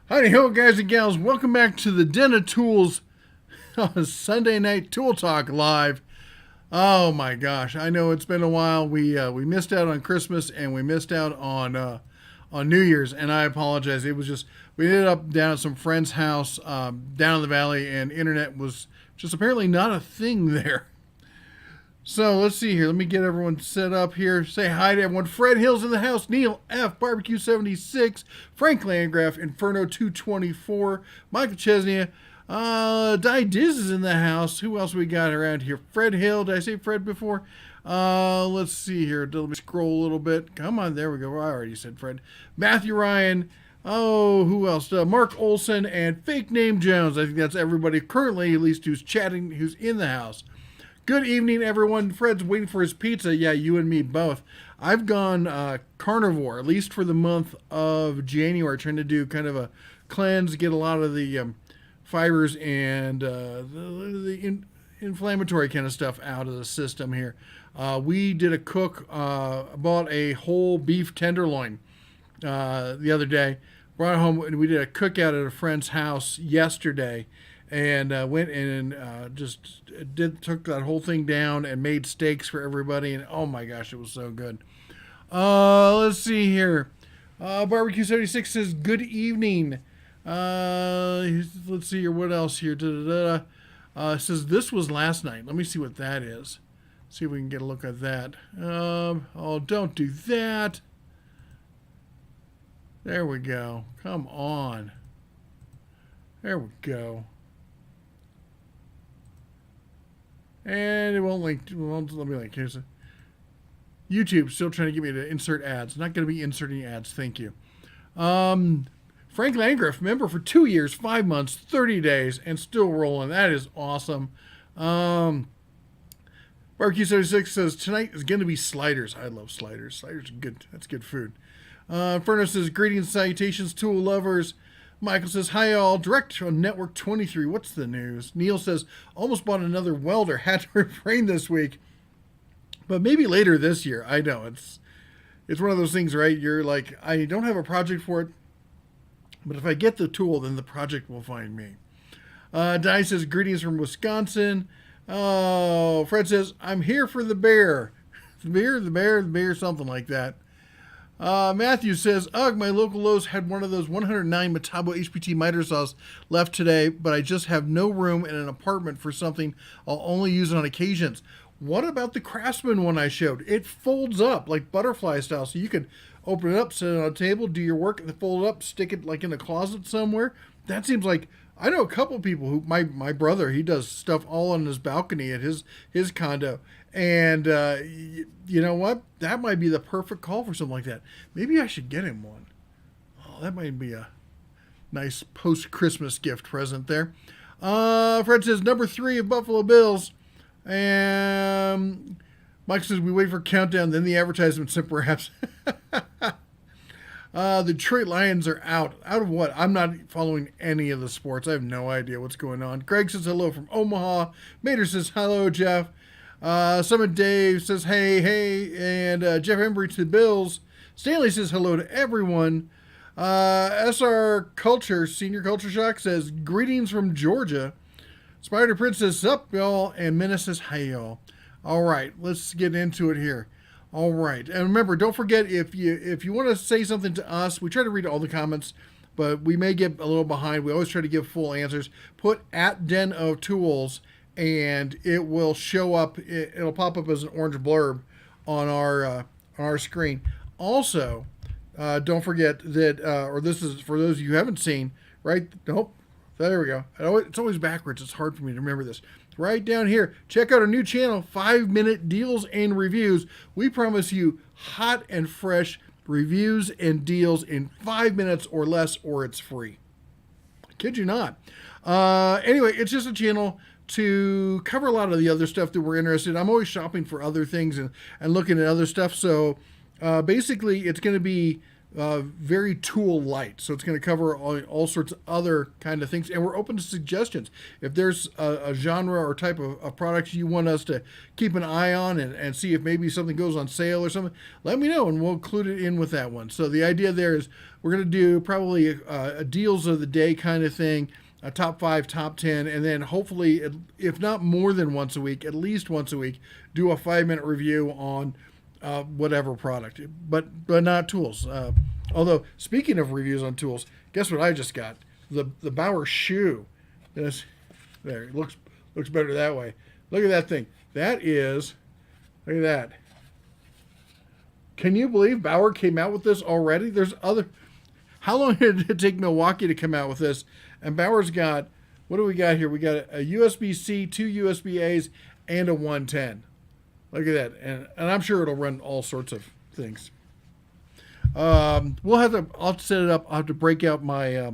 Howdy ho, guys and gals. Welcome back to the Den of Tools Sunday Night Tool Talk Live. Oh my gosh, I know it's been a while. We missed out on Christmas and we missed out on New Year's, and I apologize. It was just we ended up down at some friend's house down in the valley, and internet was just apparently not a thing there. So let's see here. Let me get everyone set up here. Say hi to everyone. Fred Hill's in the house. Neil F. Barbecue 76. Frank Landgraf. Inferno 224. Michael Chesney. Di Diz is in the house. Who else we got around here? Fred Hill. Did I say Fred before? Let's see here. Let me scroll a little bit. Come on. There we go. I already said Fred. Matthew Ryan. Oh, who else? Mark Olson and Fake Name Jones. I think that's everybody currently, at least, who's chatting, who's in the house. Good evening, everyone. Fred's waiting for his pizza. Yeah, you and me both. I've gone carnivore, at least for the month of January, trying to do kind of a cleanse, get a lot of the fibers and inflammatory kind of stuff out of the system here. We did a cook, bought a whole beef tenderloin the other day, brought it home, and we did a cookout at a friend's house yesterday. And went in and took that whole thing down and made steaks for everybody. And oh my gosh, it was so good. Let's see here. Barbecue 76 says, good evening. Let's see here. What else here? Says, this was last night. Let me see what that is. See if we can get a look at that. Oh, don't do that. There we go. Come on. There we go. And it won't link. Let me link. Here's YouTube still trying to get me to insert ads. Not going to be inserting ads. Thank you. Frank Landgraf, member for 2 years, 5 months, 30 days, and still rolling. That is awesome. Barbecue 76 says tonight is going to be sliders. I love sliders. Sliders are good. That's good food. Inferno says greetings, salutations, tool lovers. Michael says, hi all, direct on Network 23. What's the news? Neil says, almost bought another welder. Had to refrain this week. But maybe later this year. I know. It's one of those things, right? You're like, I don't have a project for it. But if I get the tool, then the project will find me. Di says, greetings from Wisconsin. Oh, Fred says, I'm here for the bear. The bear, something like that. Matthew says, ugh, my local Lowe's had one of those 109 Metabo HPT miter saws left today, but I just have no room in an apartment for something I'll only use on occasions. What about the Craftsman one I showed? It folds up like butterfly style, so you could open it up, sit it on a table, do your work, and then fold it up, stick it like in a closet somewhere. That seems like, I know a couple of people who, my brother, he does stuff all on his balcony at his condo. And you know what? That might be the perfect call for something like that. Maybe I should get him one. Oh, that might be a nice post-Christmas gift present there. Fred says, number 3 of Buffalo Bills. And Mike says, we wait for countdown, then the advertisement sent perhaps. The Detroit Lions are out. Out of what? I'm not following any of the sports. I have no idea what's going on. Greg says hello from Omaha. Mater says hello, Jeff. Summit Dave says hey, and Jeff Embry to the Bills. Stanley says hello to everyone. SR Culture, Senior Culture Shock says greetings from Georgia. Spider Prince says sup y'all, and Menace says hi y'all. All right, let's get into it here. All right, and remember, don't forget if you want to say something to us, we try to read all the comments, but we may get a little behind. We always try to give full answers. Put at Den of Tools, and it will show up. It'll pop up as an orange blurb on our screen. Also, don't forget that, or this is for those of you who haven't seen, right? Nope. There we go. It's always backwards. It's hard for me to remember this. Right down here, check out our new channel, 5-minute deals and reviews. We promise you hot and fresh reviews and deals in 5 minutes or less, or it's free. I kid you not. Anyway, it's just a channel to cover a lot of the other stuff that we're interested in. I'm always shopping for other things and looking at other stuff. So basically, it's going to be very tool light. So it's going to cover all sorts of other kind of things. And we're open to suggestions. If there's a genre or type of products you want us to keep an eye on and see if maybe something goes on sale or something, let me know and we'll include it in with that one. So the idea there is we're going to do probably a deals of the day kind of thing, a top 5, top 10, and then hopefully, if not more than once a week, at least once a week, do a 5-minute review on whatever product, but not tools. Although, speaking of reviews on tools, guess what I just got? The Bauer shoe. There, it looks better that way. Look at that thing. Look at that. Can you believe Bauer came out with this already? How long did it take Milwaukee to come out with this? And Bauer's got, what do we got here? We got a USB-C, 2 USB-A's, and a 110. Look at that. And I'm sure it'll run all sorts of things. I'll set it up. I'll have to break out my,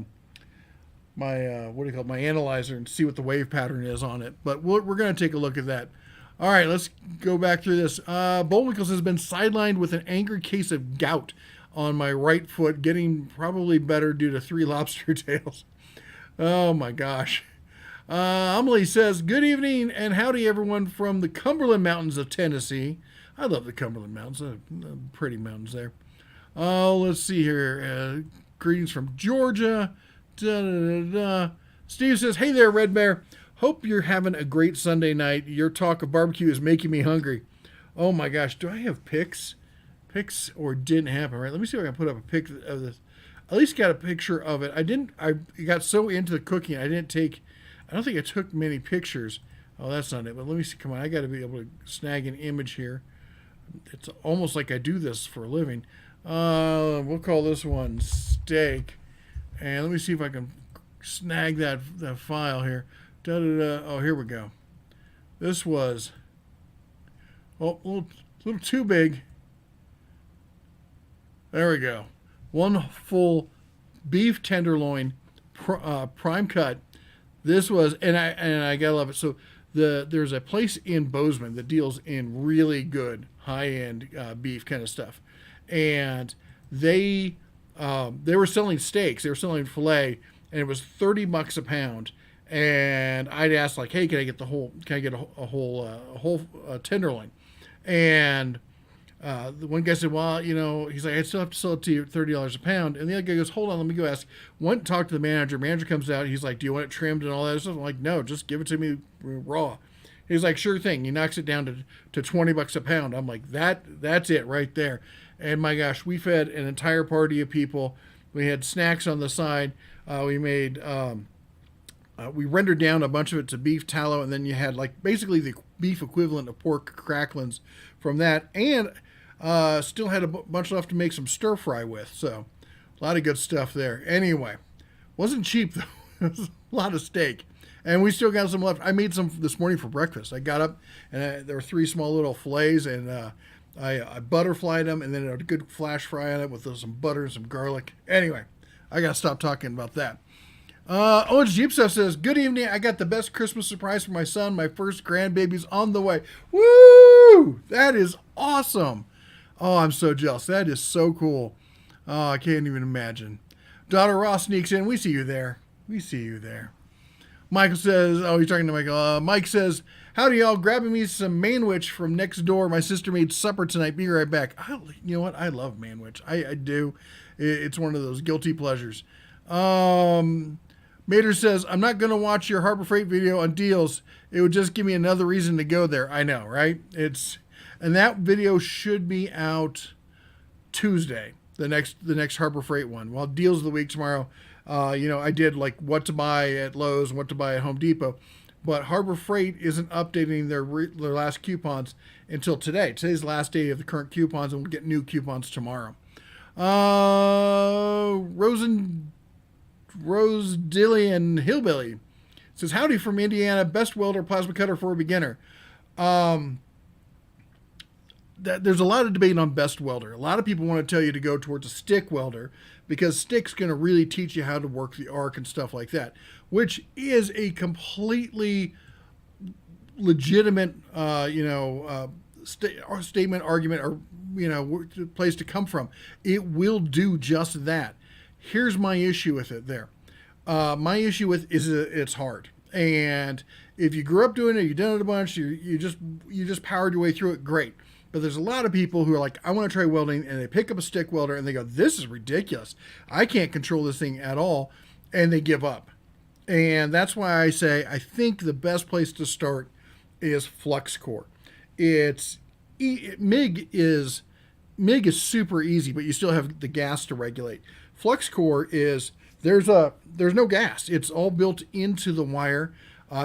my analyzer and see what the wave pattern is on it. But we're going to take a look at that. All right, let's go back through this. Bullwinkles has been sidelined with an angry case of gout on my right foot, getting probably better due to 3 lobster tails. Oh my gosh. Amelie says, good evening and howdy everyone from the Cumberland Mountains of Tennessee. I love the Cumberland Mountains. Pretty mountains there. Let's see here. Greetings from Georgia. Steve says, hey there, Red Bear. Hope you're having a great Sunday night. Your talk of barbecue is making me hungry. Oh my gosh. Do I have pics? Pics or didn't happen, right? Let me see if I can put up a pic of this. At least got a picture of it. I got so into the cooking, I don't think I took many pictures. Oh, that's not it. But let me see. Come on. I got to be able to snag an image here. It's almost like I do this for a living. We'll call this one steak. And let me see if I can snag that file here. Oh, here we go. This was a little too big. There we go. One full beef tenderloin, prime cut. This was, and I gotta love it. So there's a place in Bozeman that deals in really good high-end beef kind of stuff, and they were selling steaks. They were selling filet, and it was $30 a pound. And I'd ask like, hey, can I get a whole tenderloin? And the one guy said, well, he's like, I still have to sell it to you at $30 a pound. And the other guy goes, hold on, let me go ask. Went talk to the manager. Manager comes out. He's like, do you want it trimmed and all that stuff? I'm like, no, just give it to me raw. He's like, sure thing. He knocks it down to $20 a pound. I'm like, that's it right there. And my gosh, we fed an entire party of people. We had snacks on the side. We made, we rendered down a bunch of it to beef tallow. And then you had like basically the beef equivalent of pork cracklins from that. And still had a bunch left to make some stir fry with. So a lot of good stuff there. Anyway, wasn't cheap though. It was a lot of steak. And we still got some left. I made some this morning for breakfast. I got up and there were 3 small little fillets and I butterflied them and then a good flash fry on it with some butter and some garlic. Anyway, I got to stop talking about that. Owen's Jeep Stuff says, good evening. I got the best Christmas surprise for my son. My first grandbaby's on the way. Woo! That is awesome. Oh, I'm so jealous. That is so cool. Oh, I can't even imagine. Daughter Ross sneaks in. We see you there. We see you there. Michael says, oh, he's talking to Michael. Mike says, howdy y'all, grabbing me some manwich from next door. My sister made supper tonight. Be right back. You know what? I love manwich. I do. It's one of those guilty pleasures. Mater says, I'm not going to watch your Harbor Freight video on deals. It would just give me another reason to go there. I know, right? And that video should be out Tuesday, the next Harbor Freight one. Well, deals of the week tomorrow. I did like what to buy at Lowe's and what to buy at Home Depot, but Harbor Freight isn't updating their last coupons until today. Today's the last day of the current coupons, and we'll get new coupons tomorrow. Rosedillion Hillbilly says, howdy from Indiana, best welder plasma cutter for a beginner. There's a lot of debate on best welder. A lot of people want to tell you to go towards a stick welder because stick's going to really teach you how to work the arc and stuff like that, which is a completely legitimate, statement, argument, or place to come from. It will do just that. Here's my issue with it. My issue with is it's hard, and if you grew up doing it, you've done it a bunch, you just powered your way through it. Great. But there's a lot of people who are like, I want to try welding, and they pick up a stick welder and they go, this is ridiculous. I can't control this thing at all, and they give up. And that's why I say I think the best place to start is flux core. MIG is super easy, but you still have the gas to regulate. Flux core is there's no gas. It's all built into the wire.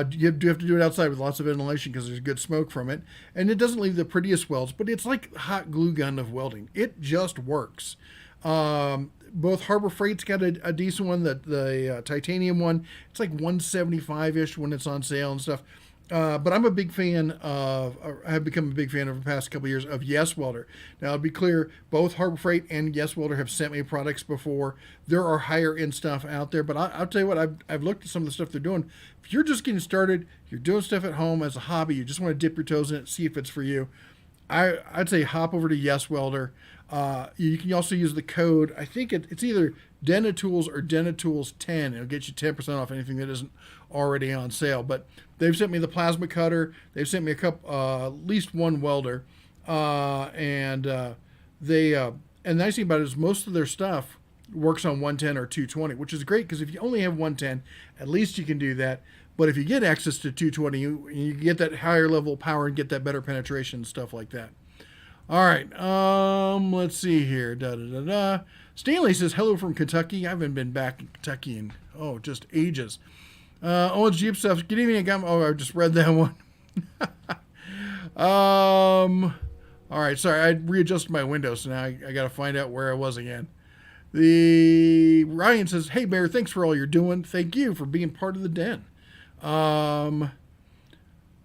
You do have to do it outside with lots of ventilation because there's good smoke from it, and it doesn't leave the prettiest welds, but it's like a hot glue gun of welding. It just works. Both Harbor Freight's got a decent one. The titanium one, it's like 175-ish when it's on sale and stuff. But I'm a big fan of, I have become a big fan over the past couple of years of Yes Welder. Now, to be clear, both Harbor Freight and Yes Welder have sent me products before. There are higher end stuff out there, but I'll tell you what, I've looked at some of the stuff they're doing. If you're just getting started, you're doing stuff at home as a hobby, you just want to dip your toes in it, see if it's for you, I'd say hop over to Yes Welder. You can also use the code, I think it's either Denatools or Denatools10. It'll get you 10% off anything that isn't already on sale. But they've sent me the plasma cutter. They've sent me a couple, at least one welder. And the nice thing about it is most of their stuff works on 110 or 220, which is great because if you only have 110, at least you can do that. But if you get access to 220, you get that higher level of power and get that better penetration and stuff like that. All right, let's see here. Stanley says, hello from Kentucky. I haven't been back in Kentucky in, just ages. Owens Jeep stuff. Good evening. I just read that one. All right, sorry. I readjusted my window, so now I got to find out where I was again. Ryan says, hey, Bear, thanks for all you're doing. Thank you for being part of the den.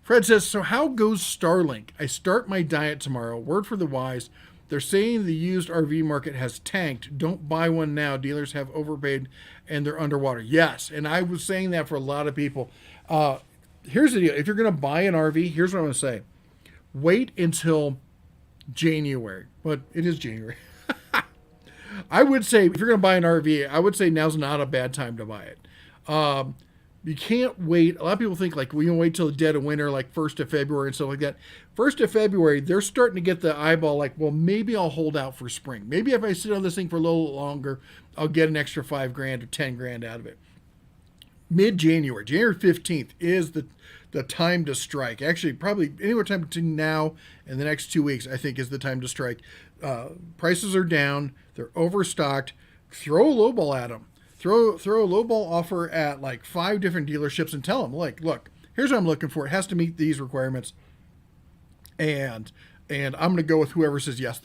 Fred says, so how goes Starlink? I start my diet tomorrow. Word for the wise. They're saying the used RV market has tanked. Don't buy one now. Dealers have overpaid and they're underwater. Yes, and I was saying that for a lot of people. Here's the deal. If you're going to buy an RV, here's what I'm going to say. Wait until January. But it is January. I would say if you're going to buy an RV, I would say now's not a bad time to buy it. You can't wait. A lot of people think like we can wait till the dead of winter, like 1st of February and stuff like that. 1st of February, they're starting to get the eyeball like, well, maybe I'll hold out for spring. Maybe if I sit on this thing for a little longer, I'll get an extra $5,000 or $10,000 out of it. Mid-January, January 15th is the time to strike. Actually, probably anywhere time between now and the next 2 weeks, I think is the time to strike. Prices are down. They're overstocked. Throw a lowball at them. Throw a lowball offer at like 5 different dealerships and tell them, like, look, here's what I'm looking for. It has to meet these requirements. And I'm going to go with whoever says yes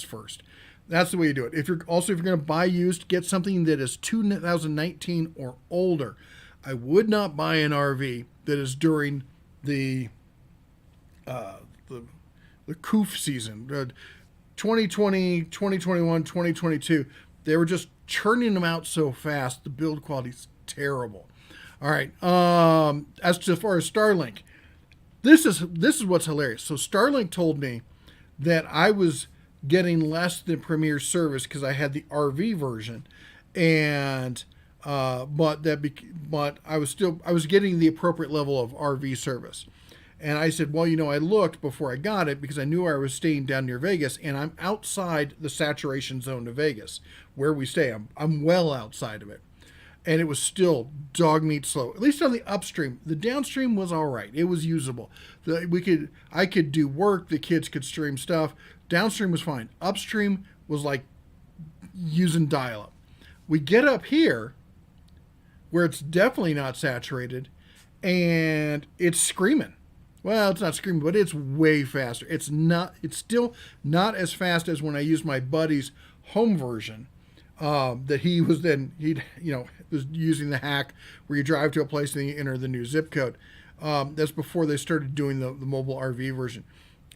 first. That's the way you do it. If you're going to buy used, get something that is 2019 or older. I would not buy an RV that is during the coof season, 2020, 2021, 2022. They were just churning them out so fast. The build quality is terrible. All right. As far as Starlink, this is what's hilarious. So Starlink told me that I was getting less than Premier service because I had the RV version, and but I was getting the appropriate level of RV service. And I said, well, I looked before I got it because I knew I was staying down near Vegas, and I'm outside the saturation zone of Vegas where we stay. I'm well outside of it. And it was still dog meat slow, at least on the upstream. The downstream was all right. It was usable. I could do work. The kids could stream stuff. Downstream was fine. Upstream was like using dial-up. We get up here where it's definitely not saturated, and it's screaming. Well, it's not screaming, but it's way faster. It's still not as fast as when I used my buddy's home version. That he was was using the hack where you drive to a place and you enter the new zip code. That's before they started doing the mobile RV version.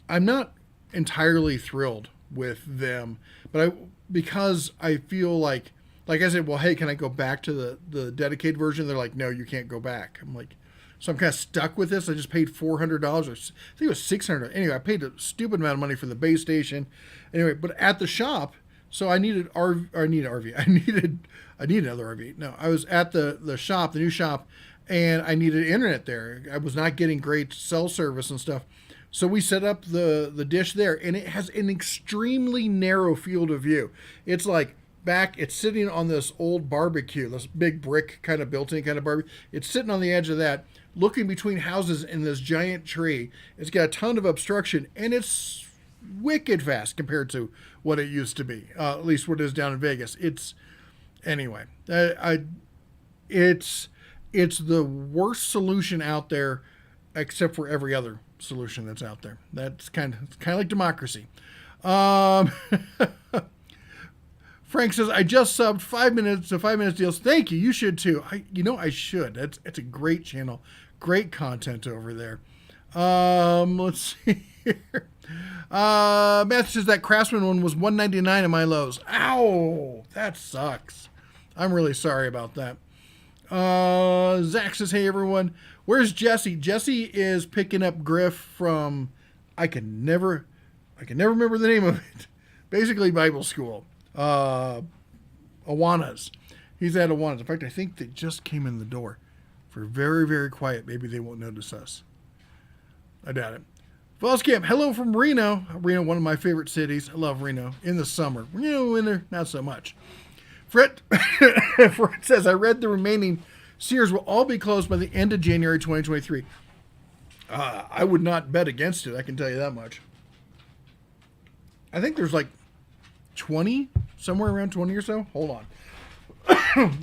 I'm not entirely thrilled with them, but because I feel like I said, well, hey, can I go back to the dedicated version? They're like, no, you can't go back. I'm like, So I'm kind of stuck with this. I just paid $400, or I think it was $600. Anyway, I paid a stupid amount of money for the base station. Anyway, but at the shop, so I needed RV. I needed another RV. No, I was at the shop, the new shop, and I needed internet there. I was not getting great cell service and stuff. So we set up the dish there, and it has an extremely narrow field of view. It's like it's sitting on this old barbecue, this big brick kind of built-in kind of barbecue. It's sitting on the edge of that, looking between houses in this giant tree. It's got a ton of obstruction, and it's wicked fast compared to what it used to be, at least what it is down in Vegas. Anyway, it's the worst solution out there, except for every other solution that's out there. That's kind of like democracy. Frank says, I just subbed 5 minutes to 5 minutes deals. Thank you. You should too. I should. It's a great channel. Great content over there. Let's see here. Matthew says that Craftsman one was $199 at my Lowe's. Ow! That sucks. I'm really sorry about that. Zach says, hey everyone. Where's Jesse? Jesse is picking up Griff from I can never remember the name of it. Basically Bible school. Awanas. He's at Awanas. In fact, I think they just came in the door. For very, very quiet. Maybe they won't notice us. I doubt it. Falls Camp, hello from Reno. Reno, one of my favorite cities. I love Reno. In the summer. Winter, not so much. Fred says, I read the remaining Sears will all be closed by the end of January 2023. I would not bet against it. I can tell you that much. I think there's like 20, somewhere around 20 or so. Hold on.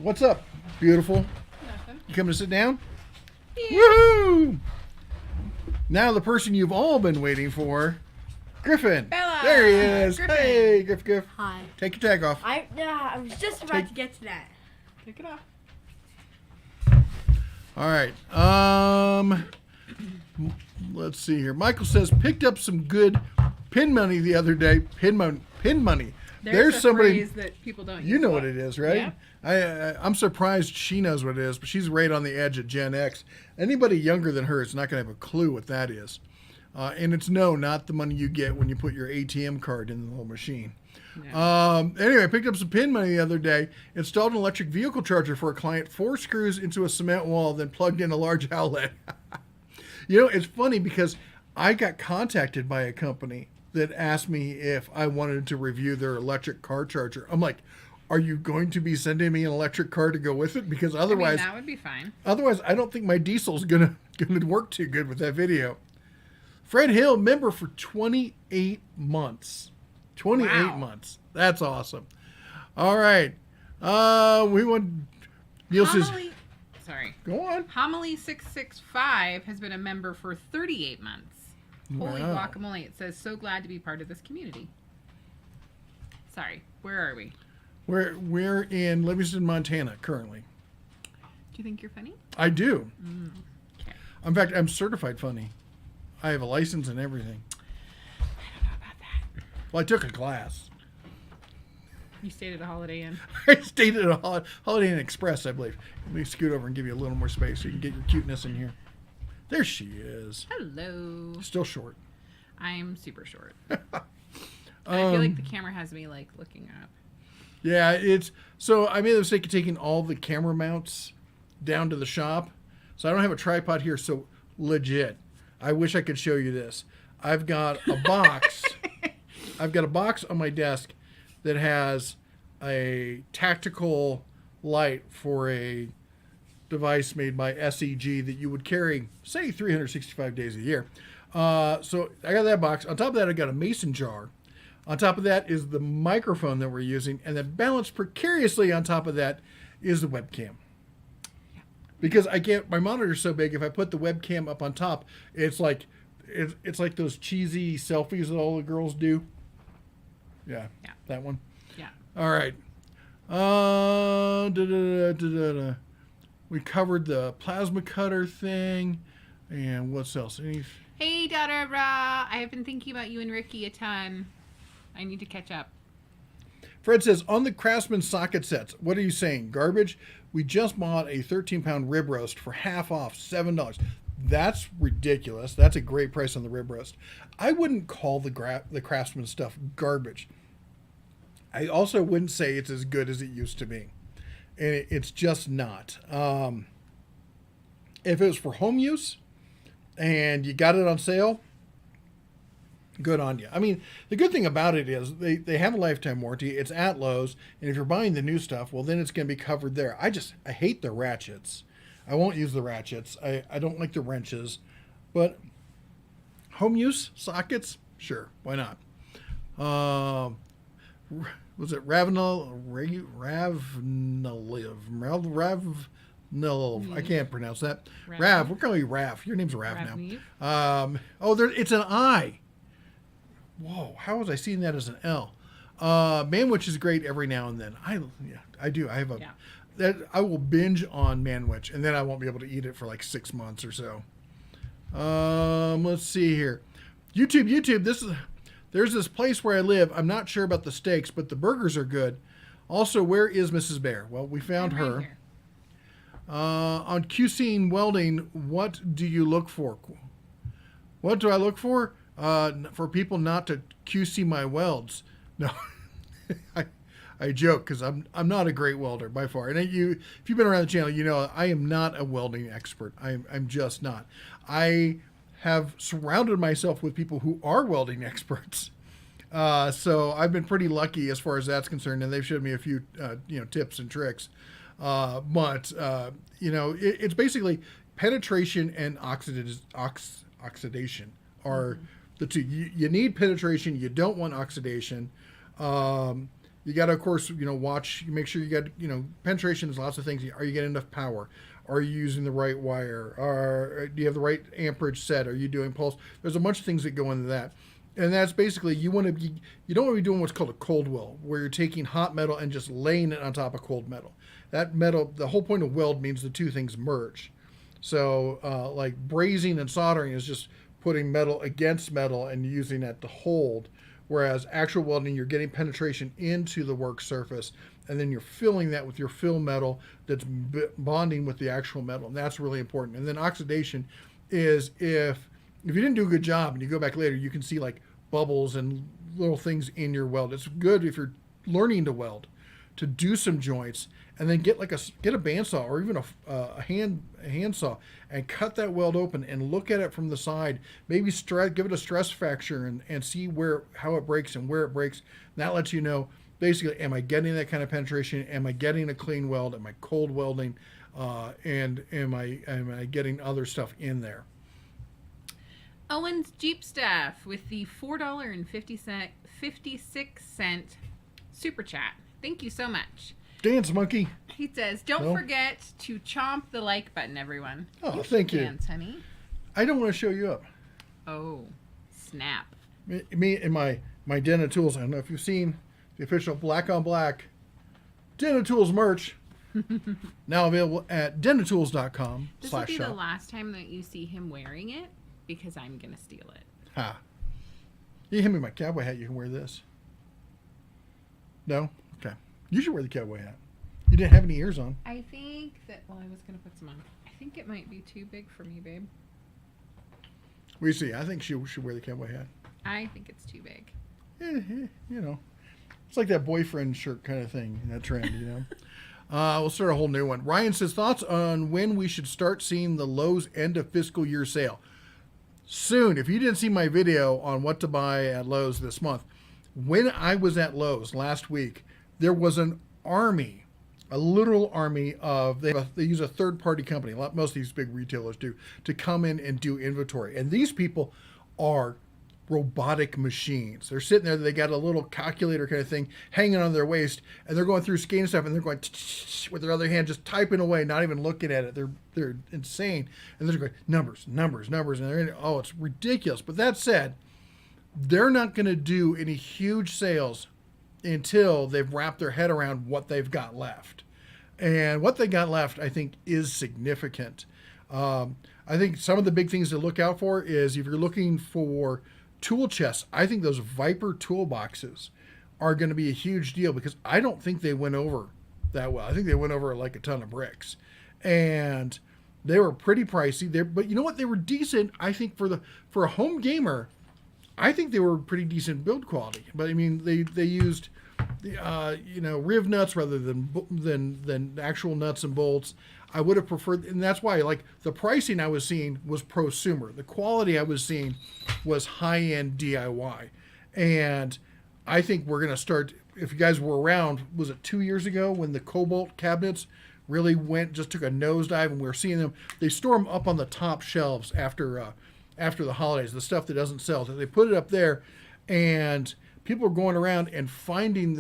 What's up, beautiful? Nothing. You coming to sit down? Yeah. Woohoo! Now the person you've all been waiting for, Griffin. Bella. There he is. Griffin. Hey, Griff. Hi. Take your tag off. I was just about to get to that. Take it off. All right. Let's see here. Michael says picked up some good pin money the other day. Pin money. There's a somebody phrase that people don't use. you know what it is, right? Yeah. I'm surprised she knows what it is, but she's right on the edge of Gen X. Anybody younger than her is not going to have a clue what that is. And it's not the money you get when you put your ATM card in the little machine. No. Anyway, I picked up some pin money the other day, installed an electric vehicle charger for a client, 4 screws into a cement wall, then plugged in a large outlet. It's funny because I got contacted by a company that asked me if I wanted to review their electric car charger. I'm like, are you going to be sending me an electric car to go with it? Because otherwise, that would be fine. Otherwise, I don't think my diesel's gonna work too good with that video. Fred Hill, member for 28 months. 28 months. That's awesome. All right. We want... Neil says... Sorry. Go on. Homily 665 has been a member for 38 months. Holy Wow. guacamole. It says, so glad to be part of this community. Sorry. Where are we? We're in Livingston, Montana, currently. Do you think you're funny? I do. Okay. In fact, I'm certified funny. I have a license and everything. I don't know about that. Well, I took a class. You stayed at a Holiday Inn. I stayed at a Holiday Inn Express, I believe. Let me scoot over and give you a little more space so you can get your cuteness in here. There she is. Hello. Still short. I'm super short. I feel like the camera has me like looking up. Yeah, so I made the mistake of taking all the camera mounts down to the shop. So I don't have a tripod here, so legit. I wish I could show you this. I've got a box. I've got a box on my desk that has a tactical light for a device made by SEG that you would carry, say, 365 days a year. So I got that box. On top of that, I got a mason jar. On top of that is the microphone that we're using. And then balanced precariously on top of that is the webcam. Because my monitor's so big, if I put the webcam up on top, it's like those cheesy selfies that all the girls do. Yeah. That one. Yeah. All right. We covered the plasma cutter thing. And what's else? Hey, daughter of Ra. I have been thinking about you and Ricky a ton. I need to catch up. Fred says, on the Craftsman socket sets, what are you saying? Garbage? We just bought a 13-pound rib roast for half off, $7. That's ridiculous. That's a great price on the rib roast. I wouldn't call the Craftsman stuff garbage. I also wouldn't say it's as good as it used to be. And it's just not. If it was for home use and you got it on sale, good on you. I mean, the good thing about it is they have a lifetime warranty. It's at Lowe's. And if you're buying the new stuff, well, then it's going to be covered there. I hate the ratchets. I won't use the ratchets. I don't like the wrenches. But home use sockets, sure, why not? Was it Ravnaliv? I can't pronounce that. Rav, we're calling you Rav. Your name's Rav now. It's an I. Whoa, how was I seeing that as an L? Manwich is great every now and then. I do. I have that I will binge on Manwich, and then I won't be able to eat it for like 6 months or so. Let's see here. YouTube. There's this place where I live. I'm not sure about the steaks, but the burgers are good. Also, where is Mrs. Bear? Well, we found her. Here. On QC welding, what do you look for? What do I look for? For people not to QC my welds. No, I joke because I'm not a great welder by far. And if you've been around the channel, you know I am not a welding expert. I'm just not. I have surrounded myself with people who are welding experts. So I've been pretty lucky as far as that's concerned, and they've showed me a few tips and tricks. It's basically penetration and oxidation are the two. You need penetration. You don't want oxidation. You got to, of course, watch. You make sure you got, penetration is lots of things. Are you getting enough power? Are you using the right wire? Do you have the right amperage set? Are you doing pulse? There's a bunch of things that go into that. And that's basically, you don't want to be doing what's called a cold weld, where you're taking hot metal and just laying it on top of cold metal. That metal, the whole point of weld means the two things merge. So like brazing and soldering is just putting metal against metal and using that to hold. Whereas actual welding, you're getting penetration into the work surface, and then you're filling that with your fill metal that's bonding with the actual metal. And that's really important. And then oxidation is if you didn't do a good job and you go back later, you can see like bubbles and little things in your weld. It's good if you're learning to weld to do some joints and then get a bandsaw or even a hand saw and cut that weld open and look at it from the side. Maybe give it a stress fracture and see how it breaks and where it breaks. And that lets you know basically, am I getting that kind of penetration? Am I getting a clean weld? Am I cold welding? And am I getting other stuff in there? Owen's Jeep Stuff with the $4.56 super chat. Thank you so much. Dance monkey. He says, don't forget to chomp the like button, everyone. Oh, thank you. Dance, honey. I don't want to show you up. Oh, snap. Me and my Den of Tools. I don't know if you've seen the official Black on Black Den of Tools merch. Now available at denofTools.com. This will be the last time that you see him wearing it because I'm going to steal it. Ha. You hand me my cowboy hat, you can wear this. No? Okay. You should wear the cowboy hat. You didn't have any ears on. I think that, I was going to put some on. I think it might be too big for me, babe. We see. I think she should wear the cowboy hat. I think it's too big. It's like that boyfriend shirt kind of thing, that trend, We'll start a whole new one. Ryan says, thoughts on when we should start seeing the Lowe's end of fiscal year sale? Soon. If you didn't see my video on what to buy at Lowe's this month, when I was at Lowe's last week, there was an army, a literal army of, they use a third-party company, most of these big retailers do, to come in and do inventory. And these people are robotic machines. They're sitting there, they got a little calculator kind of thing hanging on their waist, and they're going through scanning stuff, and they're going with their other hand, just typing away, not even looking at it. They're insane. And they're going, numbers, and it's ridiculous. But that said, they're not going to do any huge sales until they've wrapped their head around what they've got left. And what they got left, I think, is significant. I think some of the big things to look out for is if you're looking for tool chests, I think those Viper toolboxes are going to be a huge deal because I don't think they went over that well. I think they went over like a ton of bricks, and they were pretty pricey. There, but you know what? They were decent. I think for a home gamer, I think they were pretty decent build quality. But I mean, they used riv nuts rather than actual nuts and bolts. I would have preferred, and that's why like the pricing I was seeing was prosumer. The quality I was seeing was high end DIY, and I think we're gonna start. If you guys were around, was it 2 years ago when the Cobalt cabinets really just took a nosedive, and we were seeing them. They store them up on the top shelves after the holidays. The stuff that doesn't sell, so they put it up there, and people were going around and finding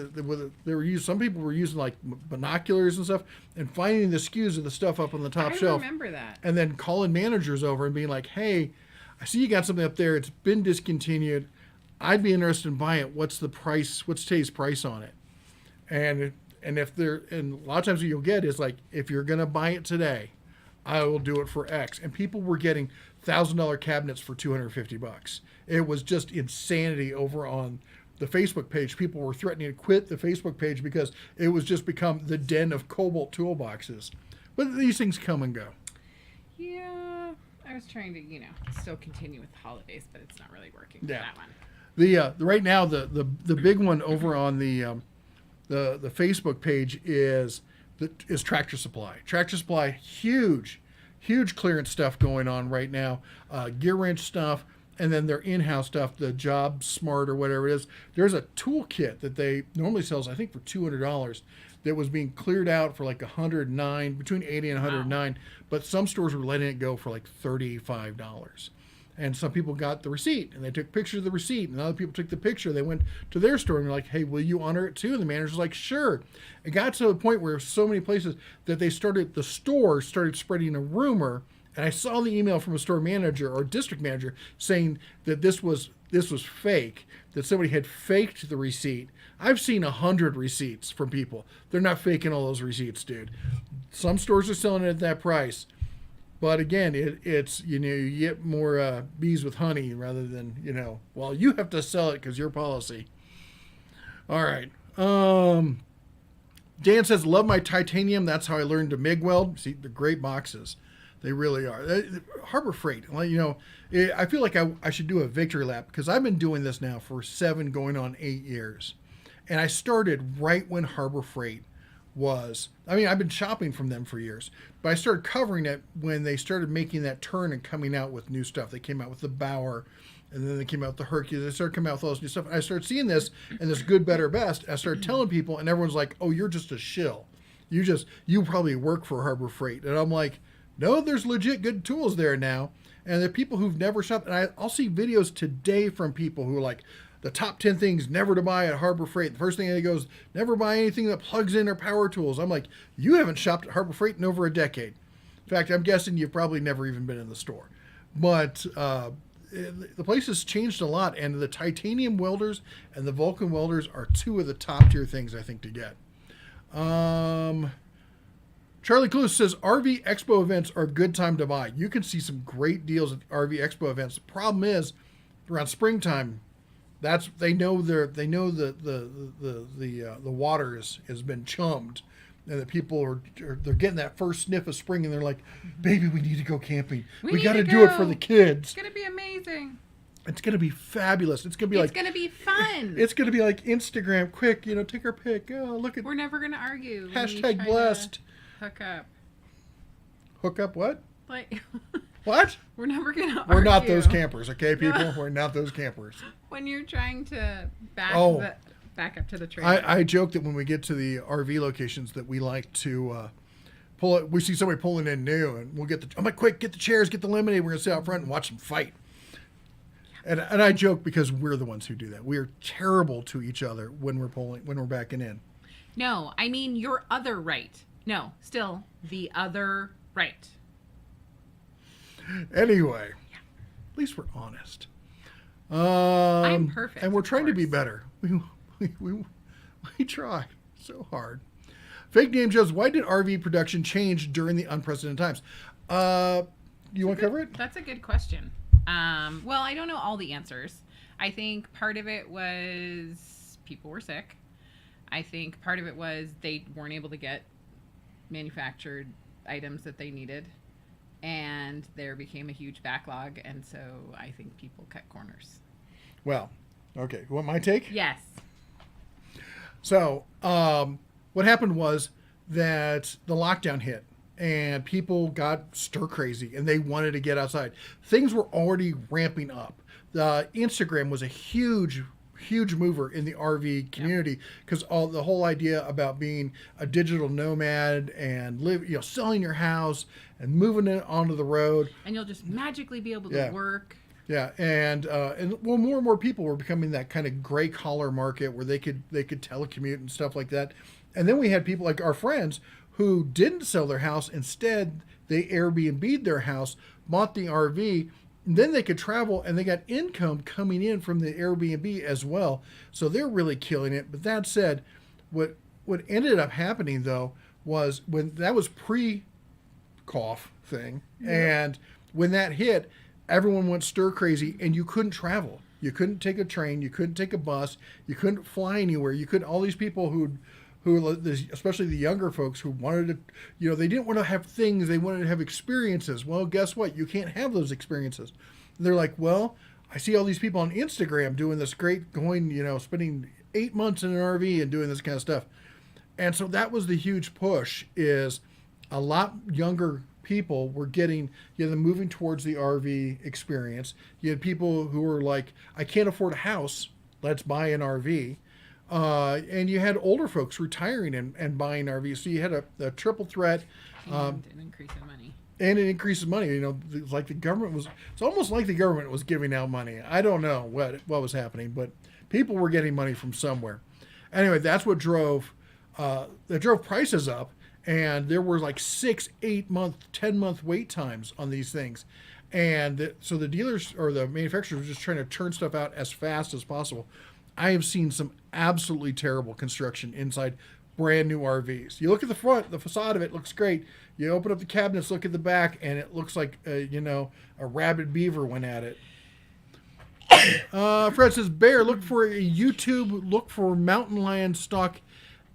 some people were using like binoculars and stuff, and finding the SKUs of the stuff up on the top shelf. I remember that. And then calling managers over and being like, "Hey, I see you got something up there. It's been discontinued. I'd be interested in buying it. What's the price? What's today's price on it?" And a lot of times what you'll get is like, if you're gonna buy it today, I will do it for X. And people were getting $1,000 cabinets for $250. It was just insanity over on the Facebook page. People were threatening to quit the Facebook page because it was just become the den of Cobalt toolboxes. But these things come and go. Yeah, I was trying to, still continue with the holidays, but it's not really working for that one. Right now the big one over on the Facebook page is Tractor Supply. Tractor Supply, huge clearance stuff going on right now. Gear wrench stuff, and then their in-house stuff, the Job Smart or whatever it is. There's a toolkit that they normally sells, I think, for $200 that was being cleared out for like $109, between $80 and $109. Wow. But some stores were letting it go for like $35. And some people got the receipt, and they took pictures of the receipt, and other people took the picture. They went to their store, and they're like, "Hey, will you honor it too?" And the manager's like, "Sure." It got to the point where so many places that the store started spreading a rumor, and I saw the email from a store manager or district manager saying that this was fake, that somebody had faked the receipt. I've seen 100 receipts from people. They're not faking all those receipts, dude. Some stores are selling it at that price. But again, it's you get more bees with honey rather than, well, you have to sell it because your policy. All right. Dan says, "Love my titanium. That's how I learned to MIG weld." See, they're great boxes. They really are. Harbor Freight. I feel like I should do a victory lap because I've been doing this now for 7 going on 8 years. And I started right when Harbor Freight I've been shopping from them for years, but I started covering it when they started making that turn and coming out with new stuff. They came out with the Bauer, and then they came out with the Hercules. They started coming out with all this new stuff. And I started seeing this and this good, better, best. I started telling people, and everyone's like, "Oh, you're just a shill. You probably work for Harbor Freight." And I'm like, no, there's legit good tools there now. And the people who've never shopped, and I'll see videos today from people who are like, the top 10 things never to buy at Harbor Freight. The first thing they goes, never buy anything that plugs in or power tools. I'm like, you haven't shopped at Harbor Freight in over a decade. In fact, I'm guessing you've probably never even been in the store. But the place has changed a lot, and the titanium welders and the Vulcan welders are 2 of the top tier things I think to get. Charlie Clues says RV Expo events are a good time to buy. You can see some great deals at RV Expo events. The problem is around springtime, they know the water has been chummed, and that people they're getting that first sniff of spring, and they're like, "Baby, we need to go camping. We got to do it for the kids. It's gonna be amazing. It's gonna be fabulous. It's gonna be fun. It's gonna be like Instagram, quick, take our pic. Oh, look at. We're never gonna argue. Hashtag blessed. Hook up. Hook up what? Like. What? We're never gonna argue. We're not those campers, okay, people? We're not those campers. When you're trying to back up to the trailer. I joke that when we get to the RV locations that we like to pull it. We see somebody pulling in new, and we'll I'm like, quick, get the chairs, get the lemonade. We're gonna sit out front and watch them fight. And I joke because we're the ones who do that. We are terrible to each other when we're backing in. No, I mean your other right. No, still the other right. Anyway, at least we're honest. I'm perfect. And we're trying to be better. We try so hard. Fake Name Joe's, why did RV production change during the unprecedented times? You want to cover it? That's a good question. Well, I don't know all the answers. I think part of it was people were sick. I think part of it was they weren't able to get manufactured items that they needed, and there became a huge backlog, and so I think people cut corners. Well, okay. You want my take? Yes. So, what happened was that the lockdown hit and people got stir crazy and they wanted to get outside. Things were already ramping up. Instagram was a huge mover in the RV community because the whole idea about being a digital nomad and selling your house and moving it onto the road. And you'll just magically be able to work. Yeah, and more and more people were becoming that kind of gray collar market where they could telecommute and stuff like that. And then we had people like our friends who didn't sell their house. Instead, they Airbnb'd their house, bought the RV, and then they could travel and they got income coming in from the Airbnb as well. So they're really killing it. But that said, what ended up happening though was when that was pre-cough thing, and when that hit, everyone went stir crazy and you couldn't travel. You couldn't take a train. You couldn't take a bus. You couldn't fly anywhere. You couldn't, all these people who, especially the younger folks who wanted to, they didn't want to have things. They wanted to have experiences. Well, guess what? You can't have those experiences. And they're like, well, I see all these people on Instagram doing this great, spending 8 months in an RV and doing this kind of stuff. And so that was the huge push, is a lot younger people were getting, them moving towards the RV experience. You had people who were like, I can't afford a house, let's buy an RV. And you had older folks retiring and buying RVs. So you had a triple threat. And an increase in money. And an increase in money. It's like it's almost like the government was giving out money. I don't know what was happening, but people were getting money from somewhere. Anyway, that's what drove prices up. And there were like 6, 8 month, 10-month wait times on these things. And so the dealers or the manufacturers were just trying to turn stuff out as fast as possible. I have seen some absolutely terrible construction inside brand new RVs. You look at the front, the facade of it looks great. You open up the cabinets, look at the back, and it looks like, a rabid beaver went at it. Fred says, Bear, look for mountain lion stock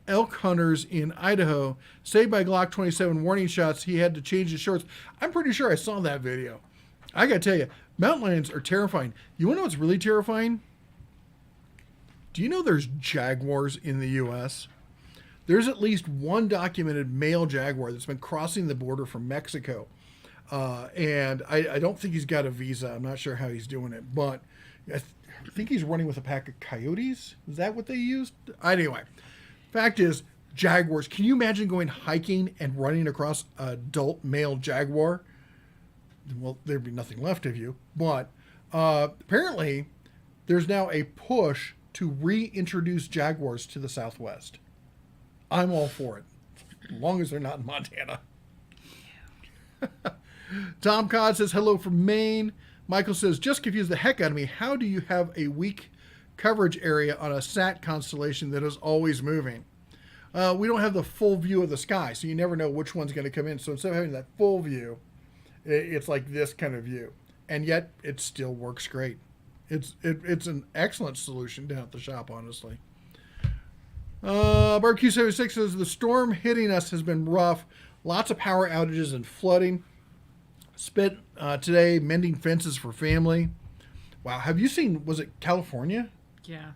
elk hunters in Idaho. Saved by Glock 27 warning shots. He had to change his shorts. I'm pretty sure I saw that video. I got to tell you, mountain lions are terrifying. You want to know what's really terrifying? Do you know there's jaguars in the U.S.? There's at least one documented male jaguar that's been crossing the border from Mexico. And I don't think he's got a visa. I'm not sure how he's doing it. But I think he's running with a pack of coyotes. Is that what they used? Anyway, fact is, jaguars. Can you imagine going hiking and running across an adult male jaguar? Well, there'd be nothing left of you. But apparently, there's now a push to reintroduce jaguars to the Southwest. I'm all for it, as long as they're not in Montana. Tom Codd says, hello from Maine. Michael says, just confused the heck out of me. How do you have a weak coverage area on a sat constellation that is always moving? We don't have the full view of the sky, so you never know which one's going to come in. So instead of having that full view, it's like this kind of view. And yet, it still works great. It's an excellent solution down at the shop, honestly. Barbecue 76 says, the storm hitting us has been rough. Lots of power outages and flooding. Spent today mending fences for family. Wow, have you seen, was it California? Yeah.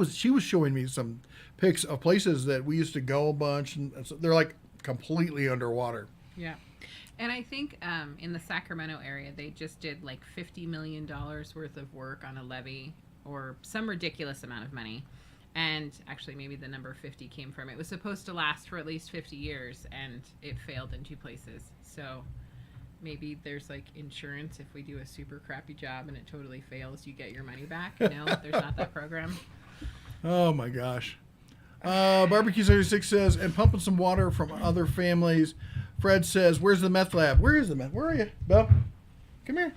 She was showing me some pics of places that we used to go a bunch, and they're like completely underwater. Yeah. And I think in the Sacramento area, they just did like $50 million worth of work on a levee, or some ridiculous amount of money. And actually, maybe the number 50 came from it. It was supposed to last for at least 50 years, and it failed in 2 places. So maybe there's like insurance. If we do a super crappy job and it totally fails, you get your money back. No, there's not that program. Oh my gosh. Barbecue 76 says, and pumping some water from other families. Fred says, where's the meth lab? Where is the meth? Where are you, Belle? Come here.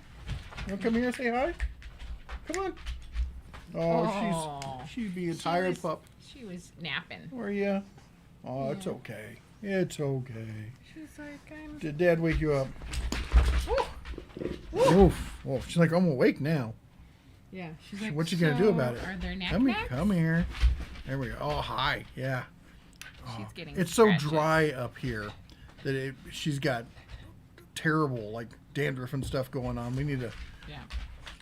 You want to come here and say hi? Come on. Oh, she's being a tired pup. She was napping. Where are you? Oh, yeah. It's okay. It's okay. She's like, Did Dad wake you up? Oof. Oh, she's like, I'm awake now. Yeah. She's like, What you gonna do about it? Are there Come here. There we go. Oh, hi. Yeah. She's getting It's so scratches. dry up here that she's got terrible like dandruff and stuff going on. We need to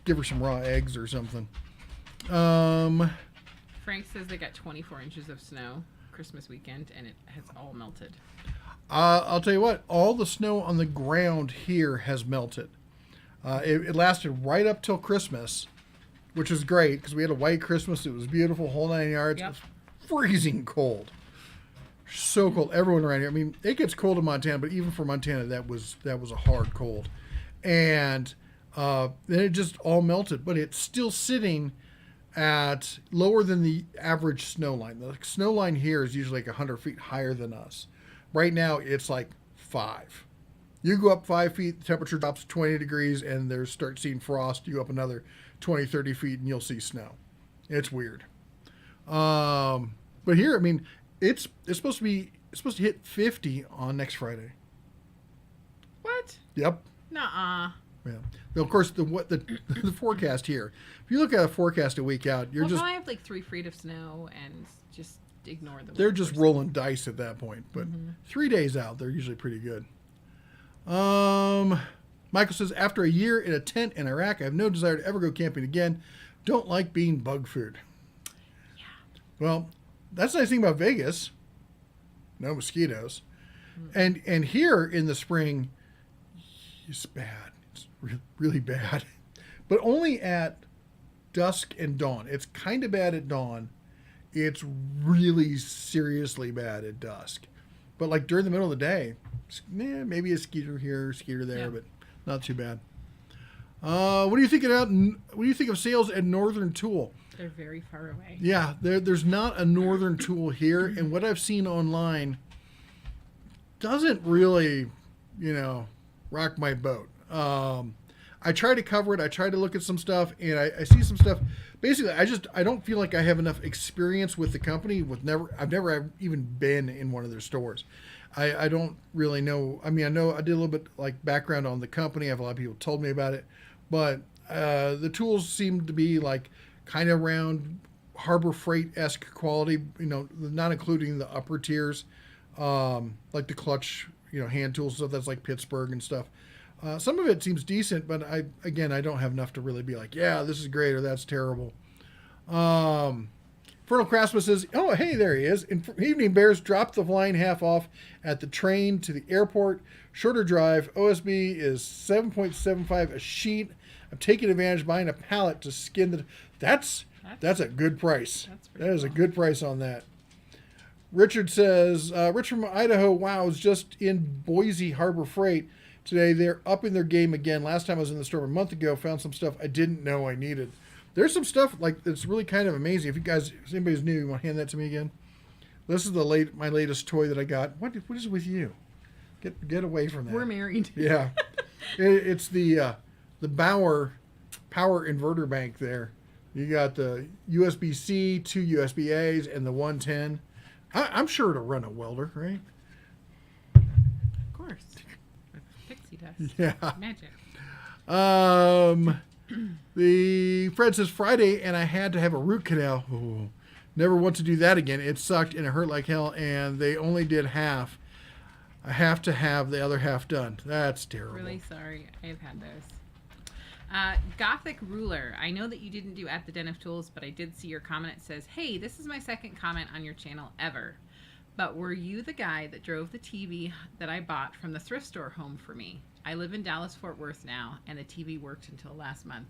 give her some raw eggs or something. Frank says they got 24 inches of snow Christmas weekend, and it has all melted. I'll tell you what, all the snow on the ground here has melted. It lasted right up till Christmas, which was great because we had a white Christmas. It was beautiful, whole 9 yards. Yep. It was freezing cold. So cold. Everyone around here. I mean, it gets cold in Montana, but even for Montana, that was a hard cold. And then it just all melted, but it's still sitting at lower than the average snow line. The snow line here is usually like 100 feet higher than us. Right now, it's like 5. You go up 5 feet, the temperature drops 20 degrees, and there's start seeing frost. You go up another 20, 30 feet, and you'll see snow. It's weird. But here, I mean, it's supposed to hit 50 on next Friday. What? Yep. Nuh-uh. Yeah. Now, of course, the forecast here. If you look at a forecast a week out, you're just probably have like 3 feet of snow and just ignore the. they're just rolling dice at that point. But 3 days out, they're usually pretty good. Michael says, after a year in a tent in Iraq, I have no desire to ever go camping again. Don't like being bug food. Yeah. Well, that's the nice thing about Vegas. No mosquitoes. And here in the spring, it's bad. It's really bad. But only at dusk and dawn. It's kind of bad at dawn. It's really seriously bad at dusk. But like during the middle of the day, maybe a skeeter here, skeeter there, but not too bad. What do you think of sales at Northern Tool? They're very far away. Yeah, there's not a Northern Tool here, and what I've seen online doesn't really, rock my boat. I try to cover it. I try to look at some stuff, and I see some stuff. Basically, I don't feel like I have enough experience with the company. I've never even been in one of their stores. I don't really know. I mean, I know I did a little bit like background on the company. I have a lot of people told me about it, but the tools seem to be like kind of around Harbor Freight-esque quality. Not including the upper tiers, like the clutch, hand tools stuff that's like Pittsburgh and stuff. Some of it seems decent, but I don't have enough to really be like, yeah, this is great or that's terrible. Infernal Craftsman says, oh, hey, there he is. Evening Bears dropped the flying half off at the train to the airport. Shorter drive. OSB is $7.75 a sheet. I'm taking advantage buying a pallet to skin the... That's a good price. That is a good price on that. Richard says, Rich from Idaho, wow, I was just in Boise Harbor Freight today. They're up in their game again. Last time I was in the store a month ago, found some stuff I didn't know I needed. There's some stuff like that's really kind of amazing. If anybody's new, you want to hand that to me again? This is my latest toy that I got. What is it with you? Get away from that. We're married. Yeah, it's the Bauer power inverter bank. There, you got the USB-C, 2 USB-A's, and the 110. I'm sure it'll run a welder, right? Of course. Pixie dust. Yeah. Magic. The Fred says Friday, and I had to have a root canal. Ooh, never want to do that again. It sucked and it hurt like hell, and they only did half. I have to have the other half done. That's terrible. Really sorry. I have had those. Gothic Ruler. I know that you didn't do At the Den of Tools, but I did see your comment. It says, hey, this is my second comment on your channel ever. But were you the guy that drove the TV that I bought from the thrift store home for me? I live in Dallas-Fort Worth now, and the TV worked until last month.